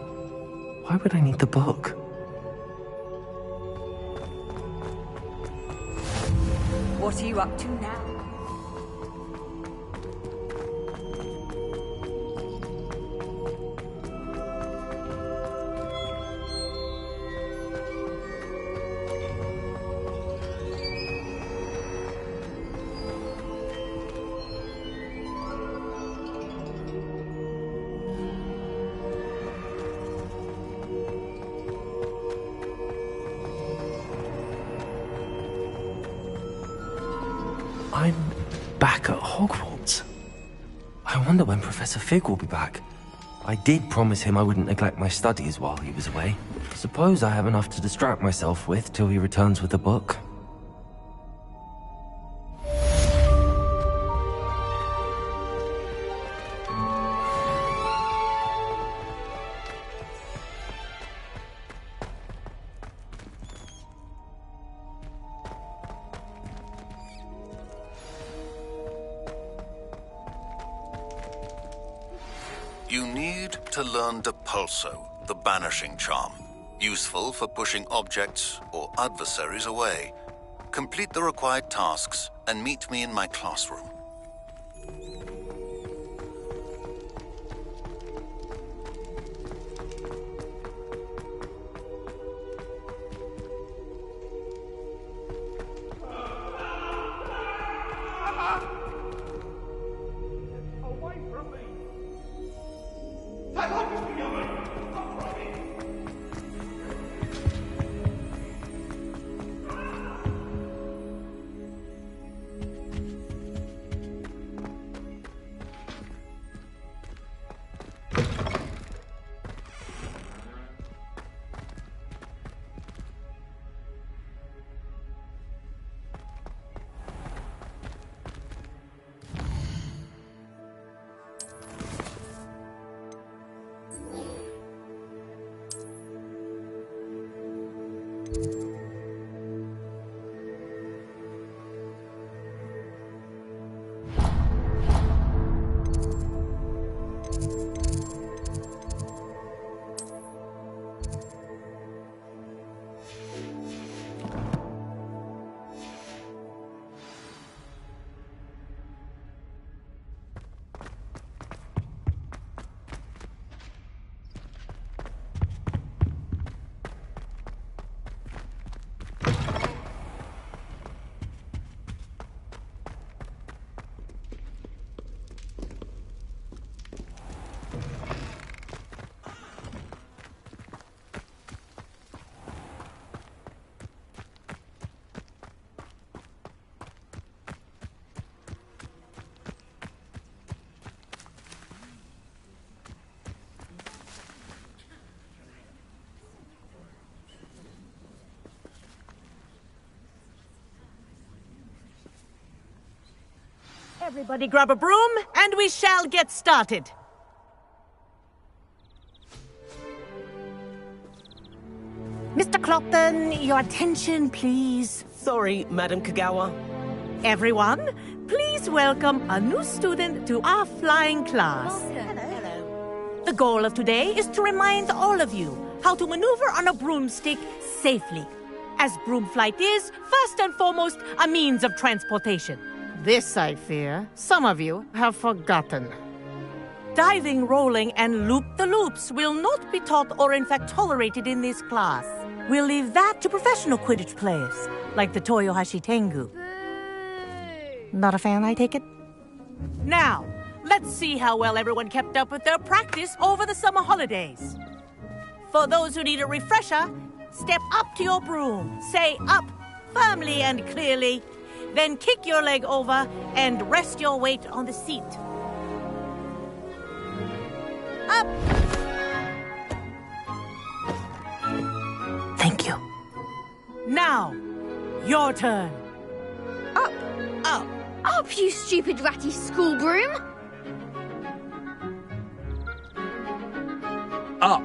[SPEAKER 2] Why would I need the book?
[SPEAKER 5] What are you up to now?
[SPEAKER 2] I'm back at Hogwarts. I wonder when Professor Fig will be back. I did promise him I wouldn't neglect my studies while he was away. Suppose I have enough to distract myself with till he returns with the book.
[SPEAKER 13] You need to learn Depulso, the banishing charm. Useful for pushing objects or adversaries away. Complete the required tasks and meet me in my classroom.
[SPEAKER 3] Everybody grab a broom, and we shall get started. Mr. Clopton, your attention, please.
[SPEAKER 11] Sorry, Madam Kagawa.
[SPEAKER 3] Everyone, please welcome a new student to our flying class.
[SPEAKER 11] Hello.
[SPEAKER 3] The goal of today is to remind all of you how to maneuver on a broomstick safely, as broom flight is, first and foremost, a means of transportation.
[SPEAKER 18] This, I fear, some of you have forgotten.
[SPEAKER 3] Diving, rolling, and loop-the-loops will not be taught or in fact tolerated in this class. We'll leave that to professional Quidditch players, like the Toyohashi Tengu. Not a fan, I take it? Now, let's see how well everyone kept up with their practice over the summer holidays. For those who need a refresher, step up to your broom, say up firmly and clearly, then kick your leg over and rest your weight on the seat. Up! Thank you. Now, your turn.
[SPEAKER 4] Up!
[SPEAKER 3] Up!
[SPEAKER 4] Up, you stupid ratty school broom!
[SPEAKER 6] Up!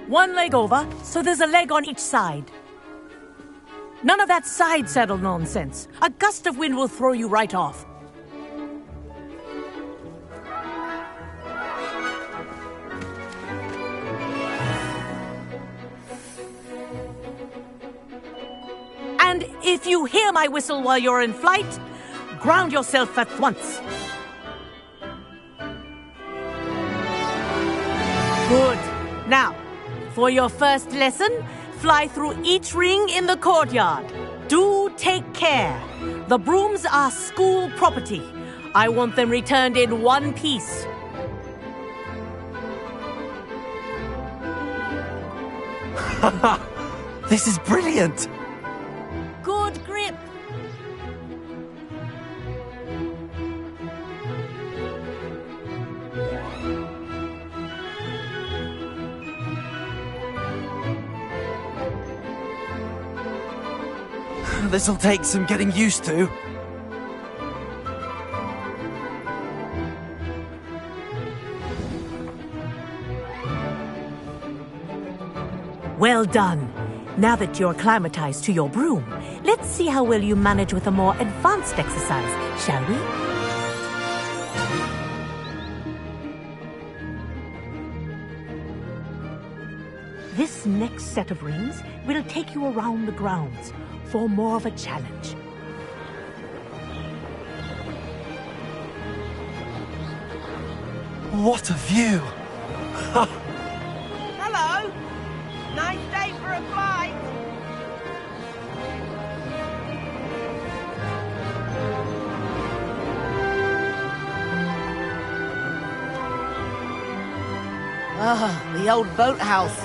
[SPEAKER 3] One leg over, so there's a leg on each side. None of that side saddle nonsense. A gust of wind will throw you right off. If you hear my whistle while you're in flight, ground yourself at once. Good. Now, for your first lesson, fly through each ring in the courtyard. Do take care. The brooms are school property. I want them returned in one piece.
[SPEAKER 2] This is brilliant!
[SPEAKER 3] Good grip.
[SPEAKER 2] This'll take some getting used to.
[SPEAKER 3] Well done. Now that you're acclimatized to your broom, let's see how well you manage with a more advanced exercise, shall we? This next set of rings will take you around the grounds for more of a challenge.
[SPEAKER 2] What a view!
[SPEAKER 11] Hello! Nice day for a flight! Ah, the old boathouse.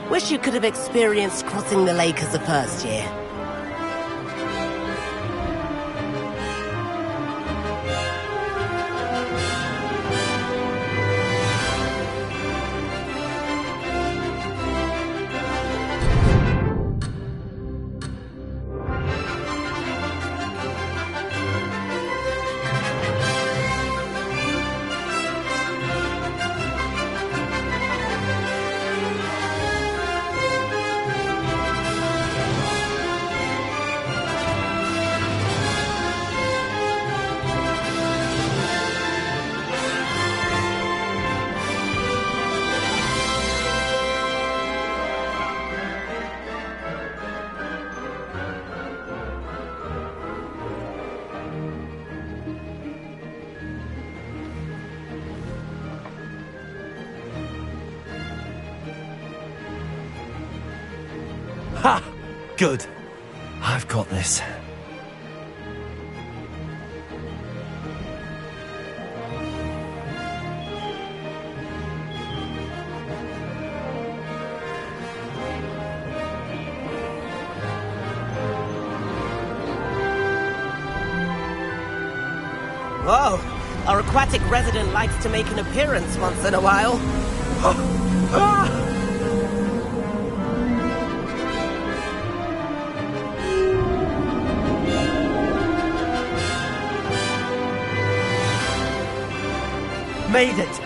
[SPEAKER 11] Wish you could have experienced crossing the lake as a first year.
[SPEAKER 2] Ha! Good. I've got this.
[SPEAKER 11] Whoa! Our aquatic resident likes to make an appearance once in a while.
[SPEAKER 2] Made it!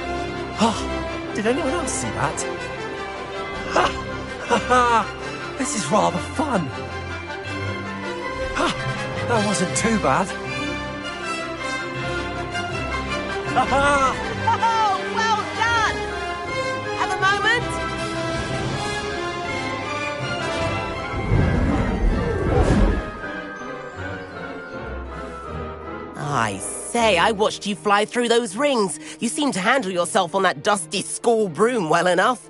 [SPEAKER 2] Oh, did anyone else see that? Ha! Ha ha! This is rather fun! Ha! That wasn't too bad. Ha ha!
[SPEAKER 11] Oh, well done! Have a moment? I say, I watched you fly through those rings. You seem to handle yourself on that dusty school broom well enough.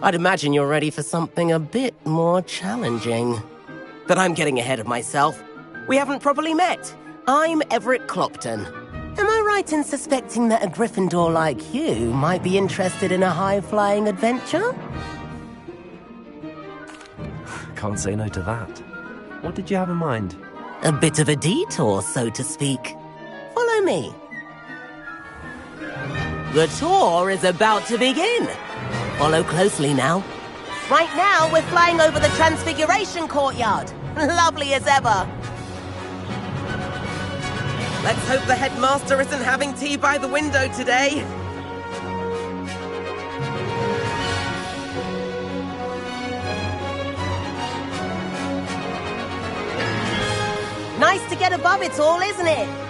[SPEAKER 11] I'd imagine you're ready for something a bit more challenging. But I'm getting ahead of myself. We haven't properly met. I'm Everett Clopton. Am I right in suspecting that a Gryffindor like you might be interested in a high-flying adventure?
[SPEAKER 2] Can't say no to that. What did you have in mind?
[SPEAKER 11] A bit of a detour, so to speak. Follow me. The tour is about to begin. Follow closely now. Right now, we're flying over the Transfiguration Courtyard. Lovely as ever. Let's hope the headmaster isn't having tea by the window today. Nice to get above it all, isn't it?